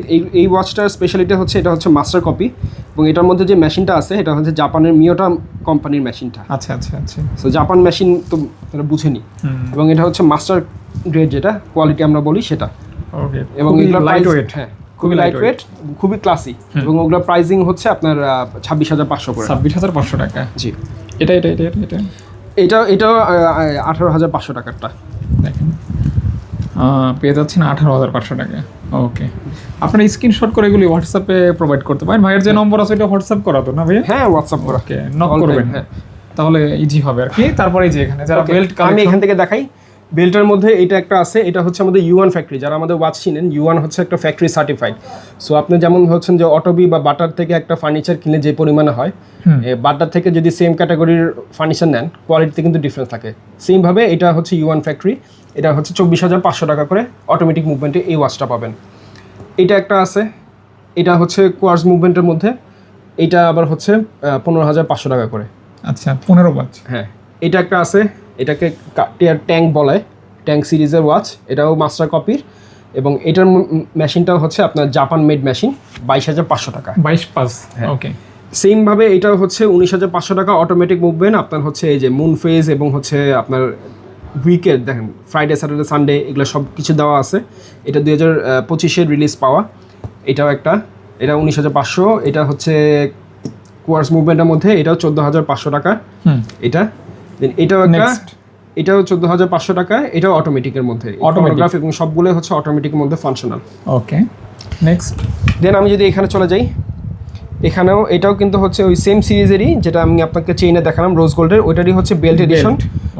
এই ওয়াচটার স্পেশালিটি হচ্ছে এটা হচ্ছে মাস্টার কপি, এবং এটার মধ্যে যে মেশিনটা আছে এটা হচ্ছে জাপানের মিয়োটা কোম্পানির মেশিনটা। আচ্ছা আচ্ছা আচ্ছা। সো জাপান মেশিন তো এটা বুঝেনি, এবং এটা হচ্ছে মাস্টার গ্রেড যেটা কোয়ালিটি আমরা বলি সেটা। ওকে, এবং এগুলো লাইট ওয়েট, হ্যাঁ খুবই লাইট ওয়েট, খুবই ক্লাসি, এবং ওগুলোর প্রাইসিং হচ্ছে আপনার 26,500 করে। 26,500 টাকা। জি, এটা এটা এটা এটা এটাও 18,500 টাকারটা দেখেন, পেয়ে যাচ্ছেন 18,500 টাকা। ওকে, আপনারা স্ক্রিনশট করে এগুলি হোয়াটসঅ্যাপে প্রোভাইড করতে পারেন। ভাইয়ের যে নম্বর আছে এটা হোয়াটসঅ্যাপ করা তো না ভাইয়া? হ্যাঁ, হোয়াটসঅ্যাপ করা। ওকে, নক All করবেন, time, হ্যাঁ। তাহলে ইজি হবে আর কি। তারপরে যে এখানে যারা বেল্ট, আমি এখান থেকে দেখাই। বেল্টের মধ্যে এটা একটা আছে, এটা হচ্ছে আমাদের ইউয়ান ফ্যাক্টরি। যারা আমাদের ওয়াচ চিনেন, ইউয়ান হচ্ছে একটা ফ্যাক্টরি সার্টিফাইড। সো আপনি যেমন হচ্ছেন যে অটোবি বা বাটার থেকে একটা ফার্নিচার কিনলে যে পরিমাণে হয়, বাটার থেকে যদি সেম ক্যাটাগরির ফার্নিচার নেন, কোয়ালিটিতে কিন্তু ডিফারেন্স থাকে। সেমভাবে এটা হচ্ছে ইউয়ান ফ্যাক্টরি, এটা হচ্ছে 24,500 টাকা করে অটোমেটিক মুভমেন্টে এই ওয়াচটা পাবেন। এটা একটা আছে, এটা হচ্ছে কোয়ার্স মুভমেন্টের মধ্যে, এটা আবার হচ্ছে 15,500 টাকা করে। আচ্ছা, 15 ওয়াচ। হ্যাঁ, এটা একটা আছে, এটাকে ট্যাঙ্ক বলে, ট্যাঙ্ক সিরিজের ওয়াচ, এটাও মাস্টার কপির, এবং এটার মেশিনটাও হচ্ছে আপনার জাপান মেড মেশিন, 22,500 টাকা। 22.5। ওকে, সেমভাবে এটাও হচ্ছে 19,500 টাকা অটোমেটিক মুভমেন্ট। আপনার হচ্ছে এই যে মুন ফেজ এবং হচ্ছে আপনার উইকের দেখেন, ফ্রাইডে স্যাটারডে সানডে এগুলো সব কিছু দেওয়া আছে। এটা 2025-এর রিলিজ পাওয়া, এটাও একটা, এটা 19,500। এটা হচ্ছে কোয়ার্স মুভমেন্টের মধ্যে, এটাও 14,500 টাকা। এটা এটাও একটা, এটাও 14,500 টাকা। এটাও অটোমেটিকের মধ্যে, অটোগ্রাফ এবং সবগুলো হচ্ছে অটোমেটিকের মধ্যে ফাংশনাল। ওকে, নেক্সট। দেন আমি যদি এখানে চলে যাই, এখানেও এটাও কিন্তু হচ্ছে ওই সেম সিরিজেরই, যেটা আমি আপনাকে চেইনে দেখালাম রোজ গোল্ডের, ওইটারই হচ্ছে বেল্ট এডিশন।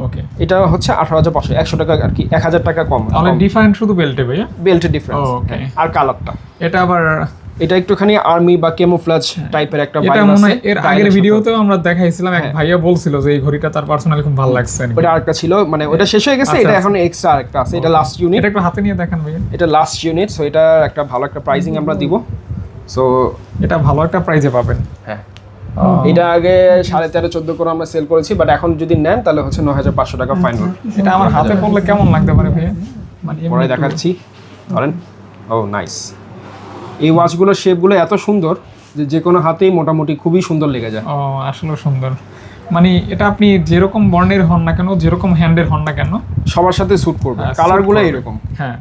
ওকে, এটা হচ্ছে 18,500, 100 টাকা আর কি, 1,000 টাকা কম। তাহলে ডিফারেন্ট শুধু বেল্টে ভাইয়া, বেল্টের ডিফারেন্স। ওকে, আর কালারটা এটা আবার এটা একটুখানি আর্মি বা কেমোফ্লাজ টাইপের একটা এটা মনে হয় এর আগের ভিডিওতেও আমরা দেখাইছিলাম, এক ভাইয়া বলছিল যে এই ঘড়িটা তার পার্সোনালি খুব ভালো লাগছে। ওটা আরেকটা ছিল, মানে ওটা শেষ হয়ে গেছে, এটা এখন এক্সট্রা আরেকটা আছে, এটা লাস্ট ইউনিট। এটা একটু হাতে নিয়ে দেখান ভাইয়া। এটা লাস্ট ইউনিট, সো এটা একটা ভালো একটা প্রাইসিং আমরা দিব। সো এটা ভালো একটা প্রাইজে পাবেন। হ্যাঁ, এটা আগে 13.5-14 করে আমরা সেল করেছি, বাট এখন যদি নেন তাহলে হচ্ছে 9,500 টাকা ফাইনাল। এটা আমার হাতে পড়লে কেমন লাগতে পারে ভাইয়া? মানে পরে দেখাচ্ছি, ধরেন। ও নাইস, এই ওয়াচগুলোর শেপগুলো এত সুন্দর যে যে কোনো হাতেই মোটামুটি খুবই সুন্দর লেগে যায়। ও, আসলে সুন্দর। মানে এটা আপনি যেরকম বর্ণের হন না কেন, যেরকম হ্যান্ডের হন না কেন, সবার সাথে স্যুট করবে। কালারগুলো এরকম। হ্যাঁ,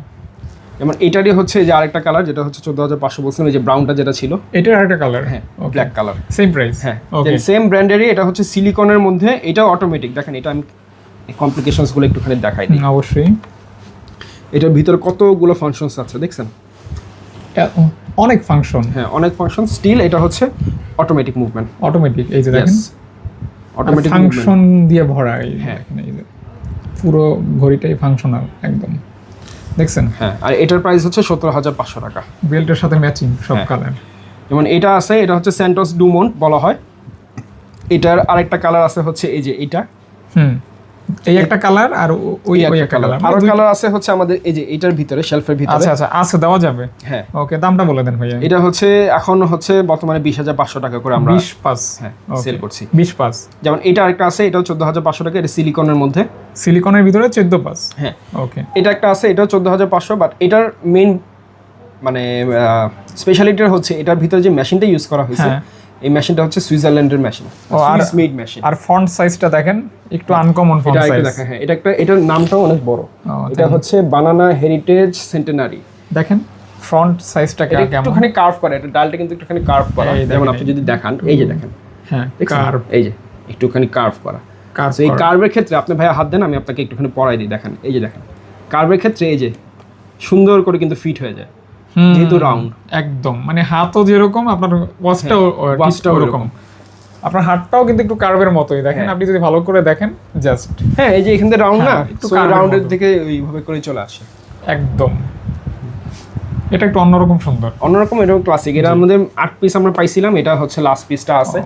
যেমন এটারই হচ্ছে যে আরেকটা কালার, যেটা হচ্ছে 14,500 বলছিলাম, এই যে ব্রাউনটা যেটা ছিল, এটার আরেকটা কালার। হ্যাঁ, ব্ল্যাক কালার, সেম প্রাইস। হ্যাঁ, ওকে, সেম ব্র্যান্ডেরই। এটা হচ্ছে সিলিকনের মধ্যে, এটাও অটোমেটিক। দেখেন, এটা আমি কমপ্লিকেশনসগুলো একটুখানি দেখাই দিই। অবশ্যই। এটার ভিতরে কতগুলো ফাংশনস আছে দেখছেন? অনেক ফাংশন। হ্যাঁ, অনেক ফাংশন। স্টিল এটা হচ্ছে অটোমেটিক মুভমেন্ট, অটোমেটিক। এই যে দেখেন, অটোমেটিক ফাংশন দিয়ে ভরা। হ্যাঁ, এই যে পুরো ঘড়িটাই ফাংশনাল একদম, দেখছেন? হ্যাঁ, আর এটার প্রাইস হচ্ছে 17,500 টাকা, বেল্টের সাথে ম্যাচিং সব হ্যাঁ। কালার। যেমন এটা আছে, এটা হচ্ছে স্যান্টোস ডুমন্ট বলা হয়। এটার আরেকটা কালার আছে হচ্ছে এই যে এটা, এই একটা কালার, আর ওই একটা কালার, আরো কালার আছে হচ্ছে আমাদের এই যে এটার ভিতরে, শেলফের ভিতরে। আচ্ছা আচ্ছা, আছে, দেওয়া যাবে। হ্যাঁ, ওকে, দামটা বলে দেন ভাইয়া। এটা হচ্ছে এখন হচ্ছে বর্তমানে 20,500 টাকা করে আমরা 20.5 হ্যাঁ সেল করছি। 20.5। যেমন এটা আরেকটা আছে, এটাও 14,500 টাকা, এটা সিলিকনের মধ্যে, সিলিকনের ভিতরে 14.5। হ্যাঁ, ওকে। এটা একটা আছে, এটাও 14,500, বাট এটার মেইন মানে স্পেশালিটি হচ্ছে এটার ভিতরে যে মেশিনটা ইউজ করা হয়েছে, এই মেশিনটা হচ্ছে সুইজারল্যান্ডের মেশিন, সুইস মেড মেশিন। আর ফন্ট সাইজটা দেখেন, একটু আনকমন ফন্ট সাইজ। দেখেন, হ্যাঁ, এটা একটা, এটার নামটাও অনেক বড়। এটা হচ্ছে বানানা হেরিটেজ সেন্টেনারি। দেখেন ফন্ট সাইজটা কেমন, একটুখানি কার্ভ করা, এটা ডালটা কিন্তু একটুখানি কার্ভ করা। যেমন আপনি যদি দেখান, এই যে দেখেন, হ্যাঁ, কার্ভ, এই যে একটুখানি কার্ভ করা। এই কার্ভের ক্ষেত্রে আপনি ভাইয়া হাত দেন, আমি আপনাকে একটুখানি পরাই দিই। দেখেন, এই যে দেখেন, কার্ভের ক্ষেত্রে এই যে সুন্দর করে কিন্তু ফিট হয়ে যায়, যেহেতু রাউন্ড। একদম মানে হাতও যেরকম, আপনার ওয়াচটাও ওরকম। আপনার হাতটাও কিন্তু একটু কার্ভের মতোই দেখেন, আপনি যদি ভালো করে দেখেন জাস্ট। হ্যাঁ, এই যে এখান থেকে রাউন্ড না, হ্যাঁ, একটু সো curve এর রাউন্ডের মতো। দিকে এইভাবে করে চলে আসে। একদম এটা একটু অন্যরকম সুন্দর। অন্যরকম, এরকম ক্লাসিক। এটা আমাদের 8 পিস আমরা পাইছিলাম, এটা হচ্ছে লাস্ট পিসটা আছে।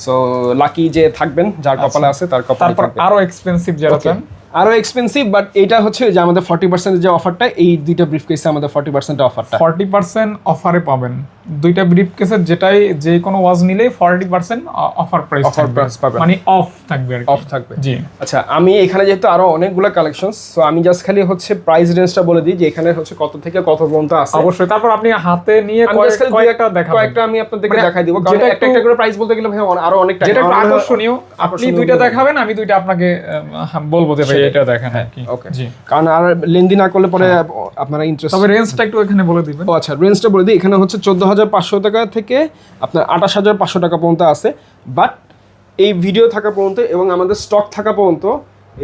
সো লাকি যে থাকবেন, যার কপালে আছে তার কপালে তারপর থাকবে। আরো এক্সপেন্সিভ যারা চান, আরো এক্সপেন্সিভ, বাট এটা হচ্ছে যে আমাদের 40% যে অফারটা, এই দুইটা ব্রিফকেসে আমাদের 40% অফারটা 40% অফারে পাবেন। দুইটা ব্রিফ কেসের যেটাই যে কোনো ওয়াজ নিলেই 40% অফার প্রাইস অফার প্রাইস পাবেন, মানে অফ থাকবে আর কি। অফ থাকবে। জি আচ্ছা, আমি এখানে যেহেতু আরো অনেকগুলো কালেকশন, সো আমি জাস্ট খালি হচ্ছে প্রাইস রেঞ্জটা বলে দিই যে এখানে হচ্ছে কত থেকে কত পর্যন্ত আছে। অবশ্যই, তারপর আপনি হাতে নিয়ে আমি just খালি কয়েকটা দেখাবেন, কয়েকটা আমি আপনাদেরকে মানে দেখাই দিব, কারণ যেটা একটা একটা করে প্রাইস বলতে গেলে ভাই আরো অনেক টাকা। যেটা একটু আকর্ষণীয়, আপনি আকর্ষণীয় দুইটা বলবো। দেখাবেন, আমি দুইটা আপনাকে বলবো যে ভাই সেটাই। এটা দেখেন আর কি। ওকে, জি, কারণ আর লেনদি না করলে পরে আপনারা ইন্টারেস্ট। তবে রেঞ্জটা একটু এখানে বলে দিবেন। ও আচ্ছা, রেঞ্জটা বলে দিই। এখানে হচ্ছে 14,500 টাকা থেকে আপনার 28,500 টাকা পর্যন্ত আছে, বাট এই ভিডিও থাকা পর্যন্ত এবং আমাদের স্টক থাকা পর্যন্ত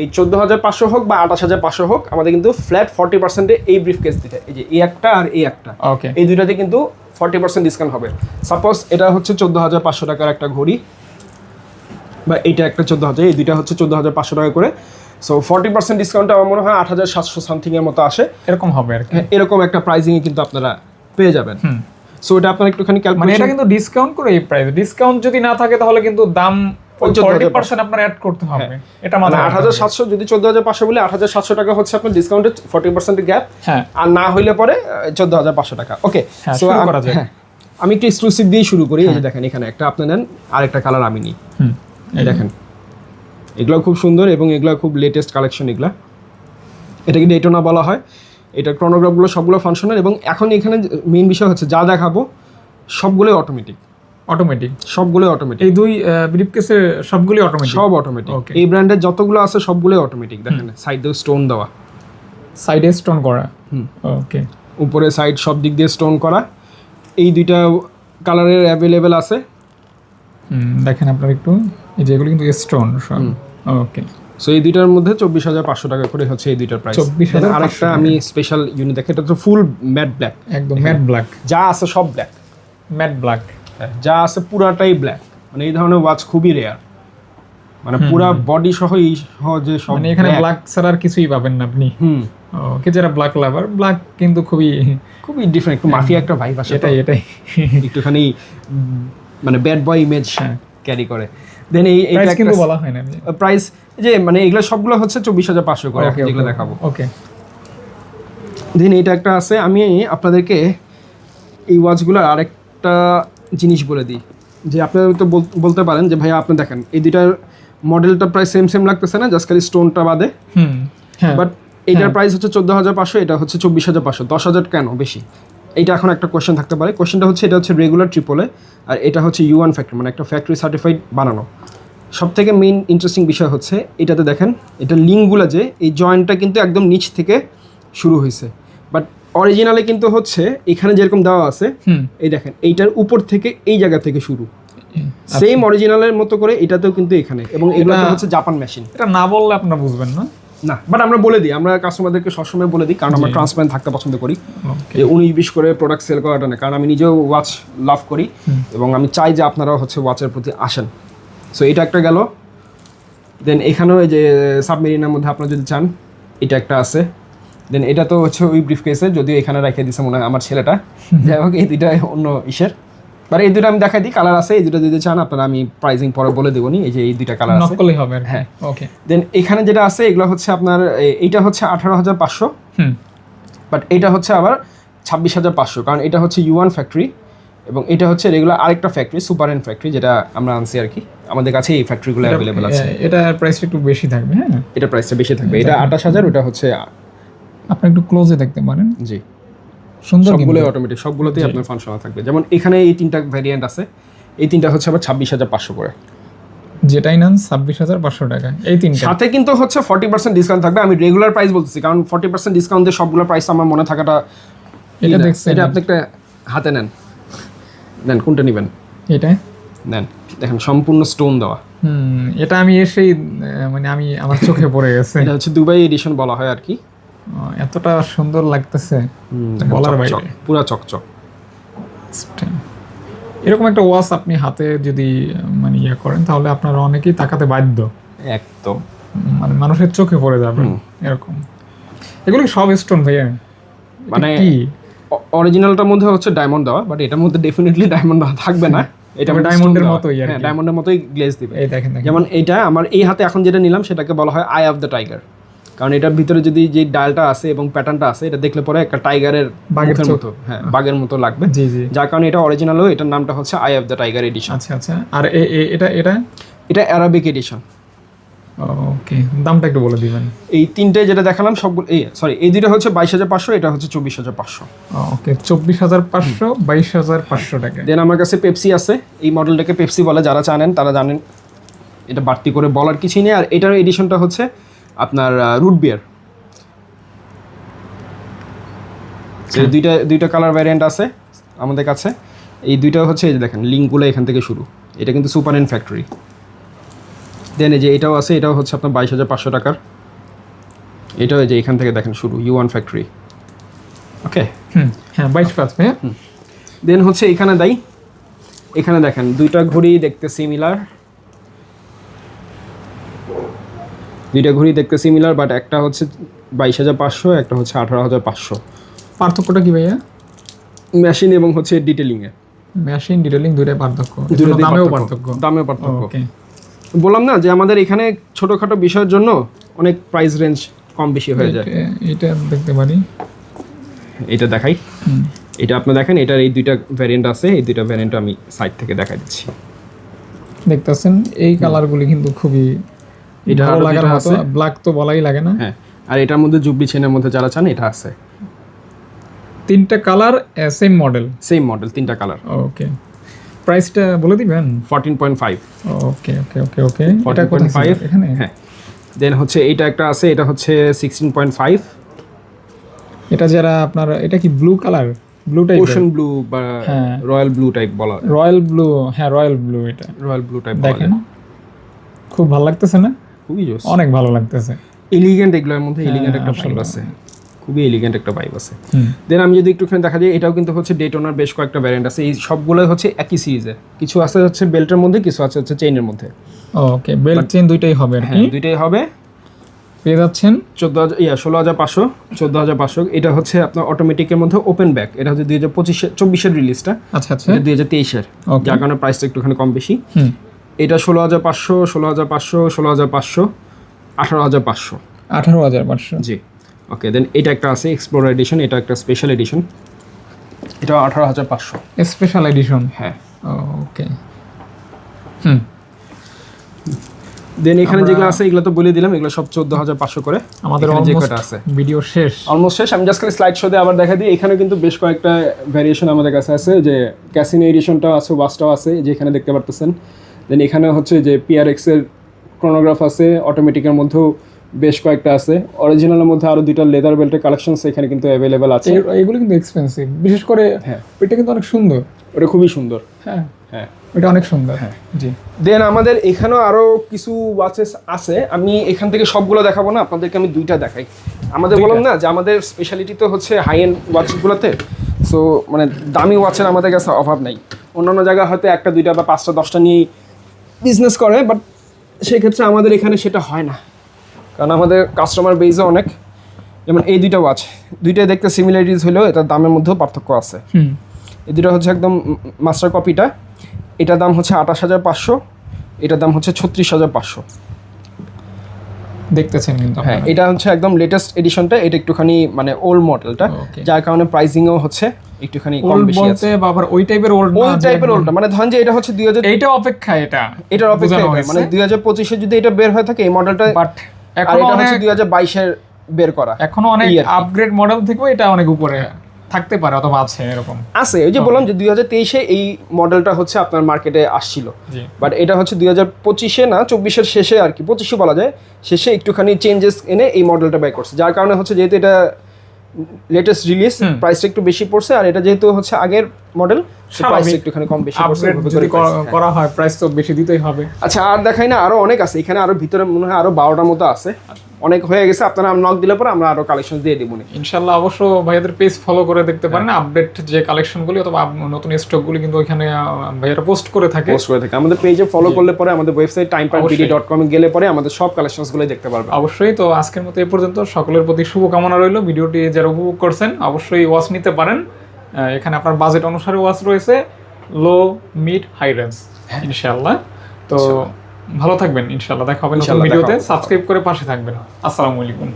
এই 14,500 হোক বা 28,500 হোক, আমাদের কিন্তু ফ্ল্যাট 40% এই ব্রিফকেস দিতে, এই যে এই একটা আর এই একটা, ওকে, এই দুইটাতে কিন্তু 40% ডিসকাউন্ট হবে। সাপোজ এটা হচ্ছে 14,500 টাকার একটা ঘড়ি, বা এইটা একটা 14,000, এই দুইটা হচ্ছে 14,500 টাকা করে। সো 40% ডিসকাউন্টটা আমার মনে হয় 8,700 সামথিং এর মতো আসে। এরকম হবে আর কি। হ্যাঁ, এরকম একটা প্রাইজিংয়ে কিন্তু আপনারা পেয়ে যাবেন। সো এটা আপনারা একটুখানি মানে ক্যালকুলেশন, এটা কিন্তু ডিসকাউন্ট করে এই প্রাইস, ডিসকাউন্ট যদি না থাকে তাহলে কিন্তু দাম ওই 40% আপনার অ্যাড করতে হবে, এটা মানে মাথায় রাখতে হবে। 8,700, যদি 14,500 বলে 8,700 টাকা হচ্ছে আপনার ডিসকাউন্টে 40% গ্যাপ, হ্যাঁ, আর না হইলে পরে 14,500 টাকা। ওকে, হ্যাঁ, সো শুরু করা যাক। আমি একটু এক্সক্লুসিভ দিয়ে শুরু করি। এই যে দেখেন, এখানে একটা আপনি নেন, আরেকটা কালার আমি নিই। এই দেখেন, এগুলো খুব সুন্দর এবং এগুলো খুব লেটেস্ট কালেকশন। এগুলা, এটাকে ডেটোনা বলা হয়। এটা ক্রোনোগ্রাফগুলো সবগুলো ফাংশনাল, এবং এখন এখানে মেইন বিষয় হচ্ছে যা দেখাবো সবগুলোই অটোমেটিক, অটোমেটিক। সবগুলোই অটোমেটিক। এই দুই ব্রিফকেসে সবগুলি অটোমেটিক, সব অটোমেটিক। Okay. এই ব্র্যান্ডের যতগুলো আছে সবগুলোই অটোমেটিক। দেখেন সাইড দিয়ে স্টোন দেওয়া, সাইডে স্টোন করা। ওকে, উপরে সাইড সব দিক দিয়ে স্টোন করা। এই দুইটা কালারের অ্যাভেলেবেল আছে। দেখেন আপনার একটু, এই যেগুলো কিন্তু স্টোন সব। ওকে, সো এই দুইটার মধ্যে 24,500 টাকা করে হচ্ছে এই দুইটার প্রাইস। 24,500 আরেকটা আমি স্পেশাল ইউনিট দেখেন, এটা তো ফুল ম্যাট ব্ল্যাক, একদম ম্যাট ব্ল্যাক, যা আছে সব ব্ল্যাক। Matte black. যা আছে পুরাটাই ব্ল্যাক। মানে এই ধরনের ওয়াচ খুবই রেয়ার, মানে পুরা বডি সহ এই সহ যে সব মানে এখানে black। ব্ল্যাক ছাড়া আর কিছুই পাবেন না আপনি। হুম, ওকে, যারা ব্ল্যাক লাভার, ব্ল্যাক কিন্তু খুবই খুবই ডিফারেন্ট, একটু মাফিয়া একটা ভাইব আসে, এটাই এটাই একটুখানি মানে ব্যাড বয় ইমেজ হ্যাঁ। ক্যারি করে। দেন এই প্রাইস কিন্তু বলা হয় না। প্রাইস যে মানে এগুলো সবগুলো হচ্ছে 24,500 করে, ওকে, যেগুলো দেখাবো। ওকে, দেন এইটা একটা আছে। আমি আপনাদেরকে এই ওয়াচগুলোর আরেকটা জিনিস বলে দিই, যে আপনারা তো বলতে পারেন যে ভাইয়া আপনি দেখেন এই দুইটার মডেলটা প্রায় সেম সেম লাগতেছে না, জাস্ট খালি স্টোনটা বাদে। হ্যাঁ, বাট এইটার প্রাইস হচ্ছে 14,500, এটা হচ্ছে 24,500, 10,000 কেন বেশি? এইটা এখন একটা কোয়েশ্চেন থাকতে পারে। কোয়েশ্চেনটা হচ্ছে, এটা হচ্ছে রেগুলার ট্রিপলে, আর এটা হচ্ছে U1 ফ্যাক্টরি, মানে একটা ফ্যাক্টরি সার্টিফাইড বানানো। সব থেকে মেইন ইন্টারেস্টিং বিষয় হচ্ছে এটাতে দেখেন, এটা লিঙ্কগুলো যে এই জয়েন্টটা কিন্তু একদম নিচ থেকে শুরু হয়েছে, বাট অরিজিনালে কিন্তু হচ্ছে এখানে যেরকম দেওয়া আছে, এই দেখেন এইটার উপর থেকে এই জায়গা থেকে শুরু, সেম অরিজিনালের মতো করে এটাতেও কিন্তু এখানে, এবং এগুলো হচ্ছে জাপান মেশিন। এটা না বললে আপনারা বুঝবেন না। না, বাট আমরা বলে দিই, আমরা কাস্টমারদেরকে সবসময় বলে দিই, কারণ আমরা ট্রান্সপারেন্ট থাকতে পছন্দ করি। ওকে, যে 19-20 করে প্রোডাক্ট সেল করাটা না, কারণ আমি নিজেও ওয়াচ লাভ করি এবং আমি চাই যে আপনারাও হচ্ছে ওয়াচের প্রতি আসেন। সো এটা একটা গেল। দেন এখানেও এই যে সাবমেরিনের মধ্যে আপনারা যদি চান, এটা একটা আছে। দেন এটা তো হচ্ছে ওই ব্রিফ কেসে, যদিও এখানে রেখে দিছে মনে হয় আমার ছেলেটা। যাই হোক, এই দুইটা অন্য ইসের, মানে এই দুটো আমি দেখাই দিই, কালার আছে। এই দুটো যদি চান আপনারা, আমি প্রাইসিং পরে বলে দেবনি। এই যে এই দুইটা কালার আছে, নকলই হবে। হ্যাঁ, ওকে। দেন এখানে যেটা আছে এগুলো হচ্ছে আপনার, এইটা হচ্ছে 18,500, বাট এটা হচ্ছে আবার 26,500, কারণ এটা হচ্ছে U1 ফ্যাক্টরি এবং এটা হচ্ছে রেগুলার আরেকটা ফ্যাক্টরি, সুপার এন ফ্যাক্টরি, যেটা আমরা আনছি আর কি। আমাদের কাছে এই ফ্যাক্টরিগুলো অ্যাভেলেবল আছে। এটা প্রাইসটা একটু বেশি থাকবে। হ্যাঁ, এটা প্রাইসটা বেশি থাকবে। এটা 28,000, ওটা হচ্ছে আপনি একটু ক্লোজে দেখতে পারেন। জি, সুন্দর, সবগুলোই অটোমেটিক, সবগুলোতেই আপনার ফাংশনাল থাকবে। যেমন এখানে এই তিনটা ভ্যারিয়েন্ট আছে, এই তিনটা হচ্ছে আবার 26,500 করে, যেটাই নেন 26,500 টাকা। এই তিনটা সাথে কিন্তু হচ্ছে 40% ডিসকাউন্ট থাকবে। আমি রেগুলার প্রাইস বলতেছি, কারণ 40% ডিসকাউন্ট দিয়ে সবগুলো প্রাইস আমার মনে থাকাটা, এটা দেখছেন, এটা আপনি একটা হাতে নেন, নেন কোনটা নেবেন, এটা নেন, দেখেন সম্পূর্ণ স্টোন দেওয়া। এটা আমি এসেই মানে আমি আমার চোখে পড়ে গেছে। এটা হচ্ছে দুবাই এডিশন বলা হয় আর কি। এতটা সুন্দর লাগতেছে বলার বাইরে, পুরা চকচক। এরকম একটা ওয়াচ আপনি হাতে যদি মানে ইয়ে করেন তাহলে আপনারা অনেকেই তাকাতে বাধ্য, একদম মানে মানুষের চোখে পড়ে যাবে এরকম। এগুলো কি সব স্টোন ভাইয়া? মানে কি অরিজিনালটার মধ্যে হচ্ছে ডায়মন্ড দেওয়া, বাট এটার মধ্যে ডেফিনেটলি ডায়মন্ড থাকবে না, এটা তবে ডায়মন্ডের মতোই আর কি। ডায়মন্ডের মতোই গ্লেজ দিবে। এই দেখেন দেখেন যেমন এইটা আমার এই হাতে এখন যেটা নিলাম সেটাকে বলা হয় আই অফ দ্য টাইগার, কারণ এটার ভিতরে যদি যে ডায়ালটা আছে এবং প্যাটার্নটা আছে এটা দেখলে পরে একটা টাইগারের বাঘের মুখের চোখ। মতো, হ্যাঁ বাঘের মতো লাগবে, জি জি। যার কারণে এটা অরিজিনালও, এটার নামটা হচ্ছে eye of the tiger edition. আচ্ছা আচ্ছা। আর এটা এটা এটা অ্যারাবিক এডিশন। ওকে, দামটা একটু বলে দিবেন। এই তিনটে যেটা দেখালাম সবগুলো, এই দুটো হচ্ছে 22,500, এটা হচ্ছে 24,500। ওকে, 24,500, 22,500 টাকা। দেন আমার কাছে পেপসি আছে, এই মডেলটাকে পেপসি বলে, যারা জানেন তারা জানেন, এটা বাড়তি করে বলার কিছুই নেই। আর এটার এডিশনটা হচ্ছে আপনার রুট বিয়ার। দুইটা কালার ভ্যারিয়েন্ট আছে আমাদের কাছে, এই দুইটা হচ্ছে এই যে দেখেন লিঙ্কগুলো এখান থেকে শুরু, এটা কিন্তু সুপার এন্ড ফ্যাক্টরি। দেন এই যে এটাও আছে, এটাও হচ্ছে আপনার 22,500 টাকার। এটাও এই যে এখান থেকে দেখেন শুরু, U1 ফ্যাক্টরি। ওকে, হ্যাঁ 22,500 ভাইয়া। দেন হচ্ছে এখানে দেখেন দুইটা ঘড়ি দেখতে সিমিলার, বাট একটা হচ্ছে 22,500, একটা হচ্ছে 18,500। পার্থক্যটা কি ভাইয়া? মেশিন এবং হচ্ছে ডিটেলিংয়ে, মেশিন ডিটেলিং দুইটাই পার্থক্য, দুটোতেই দামেও পার্থক্য। দামেও পার্থক্য। ওকে, বললাম না যে আমাদের এখানে ছোটোখাটো বিষয়ের জন্য অনেক প্রাইস রেঞ্জ কম বেশি হয়ে যায়। এটা দেখতে পারি, এটা দেখাই, এটা আপনি দেখেন, এটার এই দুইটা ভ্যারিয়েন্ট আছে, এই দুইটা ভ্যারিয়েন্ট আমি সাইড থেকে দেখাই দিচ্ছি। দেখতেছেন এই কালারগুলি কিন্তু খুবই এটা ভালো আরো লাগার দুইটা মতো, আছে। ব্ল্যাক তো বলাই লাগে না। হ্যাঁ, আর এটার মধ্যে জুবলি চেনের মধ্যে যারা চান এটা আছে, তিনটা colour same model. Same model, তিনটা কালার। ওকে, প্রাইসটা বলে দিবেন? 14.5। ওকে ওকে ওকে ওকে, এটা কোথায় ছিল? 14.5 এখানে। হ্যাঁ। দেন হচ্ছে এইটা একটা আছে, এটা হচ্ছে 16.5। এটা যারা আপনার, এটা কি blue colour, blue type, ocean blue বা হ্যাঁ। রয়্যাল ব্লু টাইপ বলা, রয়্যাল ব্লু, হ্যাঁ রয়্যাল ব্লু। এটা রয়্যাল ব্লু টাইপ দেখেন, খুব ভালো লাগতেছে না? খুবই জোস, অনেক ভালো লাগতেছে। এলিগেন্ট, এগুলোর মধ্যে এলিগেন্ট একটা আসলে। ভাইব আছে, খুবই এলিগেন্ট একটা ভাইব আছে। হুম। দেন আমি যদি একটুখানি দেখা যায়, এটাও কিন্তু হচ্ছে ডেটোনার বেশ কয়েকটা ভ্যারিয়েন্ট আছে, এই সবগুলো হচ্ছে একই সিরিজে, কিছু আছে হচ্ছে বেল্টের মধ্যে, কিছু আছে হচ্ছে চেইনের মধ্যে। ওকে, বেল্ট চেন দুইটাই হবে আর কি। হ্যাঁ, দুইটাই হবে। পেয়ে যাচ্ছেন 16,500, 14,500। এটা হচ্ছে আপনার অটোমেটিকের মধ্যে ওপেন ব্যাক, এটা হচ্ছে 2024-এর রিলিজটা, আচ্ছা আচ্ছা। এটা 2023-এর, Okay. যার কারণে প্রাইসটা একটুখানি কম বেশি। হুম, এটা 16,500, 16,500, 16,500, 18,500। 18,500। জি, ওকে। দেন এটা একটা আছে এক্সপ্লোরার এডিশন, এটা একটা স্পেশাল এডিশন, এটা 18,500। Special edition. হ্যাঁ। ওকে। হুম। দেন এখানে যেগুলো আছে এগুলো তো বলে দিলাম, এগুলো সব 14,500 করে। আমাদের এখানে যে অলমোস্ট কটা আছে ভিডিও শেষ। অলমোস্ট শেষ। আমি জাস্ট খালি স্লাইড শো দিয়ে আবার দেখা দিই, এখানে কিন্তু বেশ কয়েকটা ভ্যারিয়েশন আমাদের কাছে আছে, যে ক্যাসিনো এডিশনটা আছে, ওয়াচটাও আছে, যে এখানে দেখতে পারতেছেন। দেন এখানে হচ্ছে যে PRX এর ক্রোনোগ্রাফ আছে, অটোমেটিকের মধ্যেও বেশ কয়েকটা আছে, অরিজিনালের মধ্যে আরও দুইটা লেদার বেল্টের কালেকশনস এখানে কিন্তু অ্যাভেলেবেল আছে। এগুলো কিন্তু এক্সপেন্সিভ, বিশেষ করে হ্যাঁ, ওইটা কিন্তু অনেক সুন্দর। ওটা খুবই সুন্দর। হ্যাঁ হ্যাঁ, ওইটা অনেক সুন্দর। হ্যাঁ জি। দেন আমাদের এখানেও আরও কিছু ওয়াচেস আছে, আমি এখান থেকে সবগুলো দেখাবো না, আপনাদেরকে আমি দুইটা দেখাই। আমাদের বললাম না যে আমাদের স্পেশালিটি তো হচ্ছে হাই এন্ড ওয়াচগুলোতে, সো মানে দামি ওয়াচের আমাদের কাছে অভাব নাই। অন্যান্য জায়গায় হয়তো একটা দুইটা বা 5টা 10টা নিয়েই বিজনেস করে, বাট সেক্ষেত্রে আমাদের এখানে সেটা হয় না, কারণ আমাদের কাস্টমার বেজও অনেক। যেমন এই দুইটা ওয়াচ, দুইটাই দেখতে সিমিলারিটিস হলেও এটার দামের মধ্যেও পার্থক্য আছে। হুম। এই দুটো হচ্ছে একদম মাস্টার কপিটা, এটার দাম হচ্ছে 28,500, এটার দাম হচ্ছে 36,500। দেখতেছেন কিন্তু হ্যাঁ, এটা হচ্ছে একদম লেটেস্ট এডিশনটা, এটা একটুখানি মানে ওল্ড মডেলটা, Okay. যার কারণে প্রাইসিংও হচ্ছে একটুখানি কম ওল্ড বেশি আছে। বলতে বাবার ওই টাইপের ওল্ড না, ওই টাইপের ওল্ডটা মানে ধরেন যে এটা হচ্ছে 2000, এইটা অপেক্ষা, এটার অপেক্ষা মানে 2025-এ যদি এটা বের হয়ে থাকে এই মডেলটা, বাট আর এখন এটা অনেক, হচ্ছে 2022-এর বের করা। এখনো অনেক এই আর কি। আপগ্রেড মডেল থেকেও এটা অনেক উপরে থাকতে পারে, অথবা আছে এরকম। আছে, ওই যে বললাম যে 2023-এ এই মডেলটা হচ্ছে আপনার মার্কেটে আসছিল, জি। বাট এটা হচ্ছে 2025-এ না 24-এর শেষে আর কি, 25-এ বলা যায় শেষে একটুখানি চেঞ্জেস এনে এই মডেলটা বের করছে, যার কারণে হচ্ছে যেহেতু এটা লেটেস্ট রিলিজ, প্রাইসটা একটু বেশি পড়ছে, আর এটা যেহেতু হচ্ছে আগের মডেল প্রাইস স্বাভাবিক। একটুখানি কম বেশি আপগ্রেড যদি করা হয় প্রাইস তো বেশি দিতেই হবে। আচ্ছা আর দেখাই না, আরো অনেক আছে এখানে, আরো ভিতরে মনে হয় আরো 12টার মতো আছে, অনেক হয়ে গেছে। আপনারা নক দিলে পরে আমরা আরো কালেকশন দিয়ে দিব। ইনশাআল্লাহ অবশ্য ভাইয়াদের পেজ ফলো করে দেখতে পারেন, আপডেট যে কালেকশনগুলি অথবা নতুন স্টকগুলি কিন্তু ওইখানে ভাইয়ারা পোস্ট করে থাকে। আমাদের পেজে ফলো করলে পরে আমাদের ওয়েবসাইট timepad.com এ গেলে পরে আমাদের সব কালেকশনসগুলো দেখতে পারবেন। অবশ্যই। তো আজকের মতো এই পর্যন্ত, সকলের প্রতি শুভকামনা রইল। ভিডিওটি যারা উপভোগ করছেন অবশ্যই ওয়াচ নিতে পারেন, এখানে আপনার বাজেট অনুসারে ওয়াচ রয়েছে, লো মিড হাই রেঞ্জ ইনশাআল্লাহ। তো ভালো থাকবেন ইনশাআল্লাহ, দেখা হবে নতুন ভিডিওতে। সাবস্ক্রাইব করে পাশে থাকবেন। আসসালামু আলাইকুম।